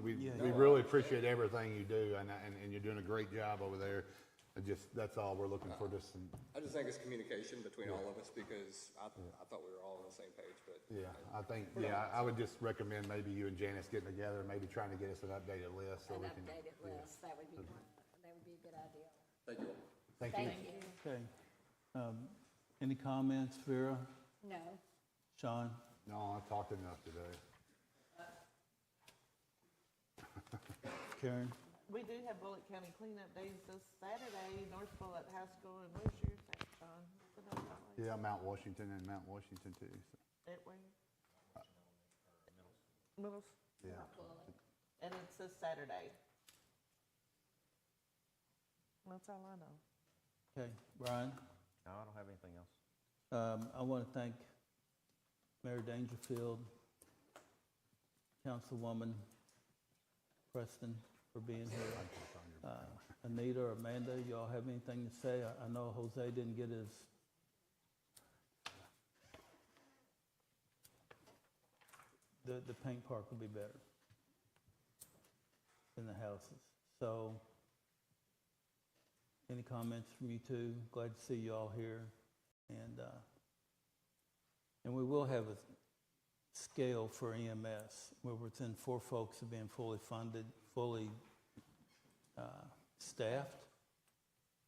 We really appreciate everything you do, and you're doing a great job over there. That's all we're looking for, just some, I just think it's communication between all of us because I thought we were all on the same page, but. yeah, I think, I would just recommend maybe you and Janice getting together, maybe trying to get us an updated list so An we can. updated list, that would be a good idea. Thank you. Thank you. Thank you. Okay. Any comments, Vera, No, Sean? No, I talked enough today. Karen? We do have Bullitt County Cleanup Days this Saturday, North Bullitt High School, and where's yours at, John? Yeah, Mount Washington too, so, At where? Middle. yeah. And it's this Saturday. That's all I know. Okay, Brian? No, I don't have anything else. I want to thank Mayor Dangerfield, Councilwoman Preston for being here. Anita or Amanda, y'all have anything to say? I know Jose didn't get his. The paint park will be better than the houses. So, any comments from you two? Glad to see you all here. And we will have a scale for EMS where within 4 folks of being fully funded, fully staffed.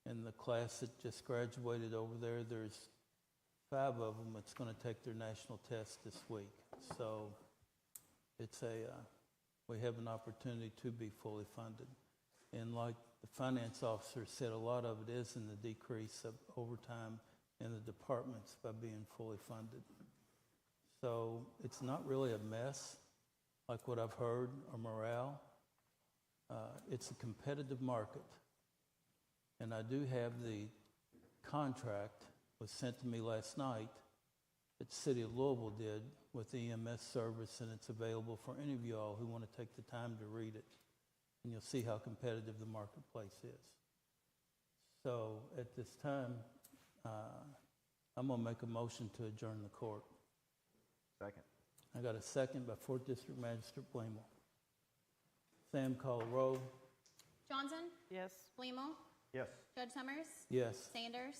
And the class that just graduated over there, there's 5 of them that's going to take their national test this week. So it's we have an opportunity to be fully funded. And like the finance officer said, a lot of it is in the decrease of overtime in the departments by being fully funded. So it's not really a mess like what I've heard or morale. It's a competitive market. And I do have the contract was sent to me last night that the City of Louisville did with EMS service, and it's available for any of y'all who want to take the time to read it. And you'll see how competitive the marketplace is. So at this time, I'm going to make a motion to adjourn the court. Second. I got a second by 4th District Magistrate Blemo. Sam, call the roll. Johnson? Yes. Blemo? Yes. Judge Summers? Yes. Sanders?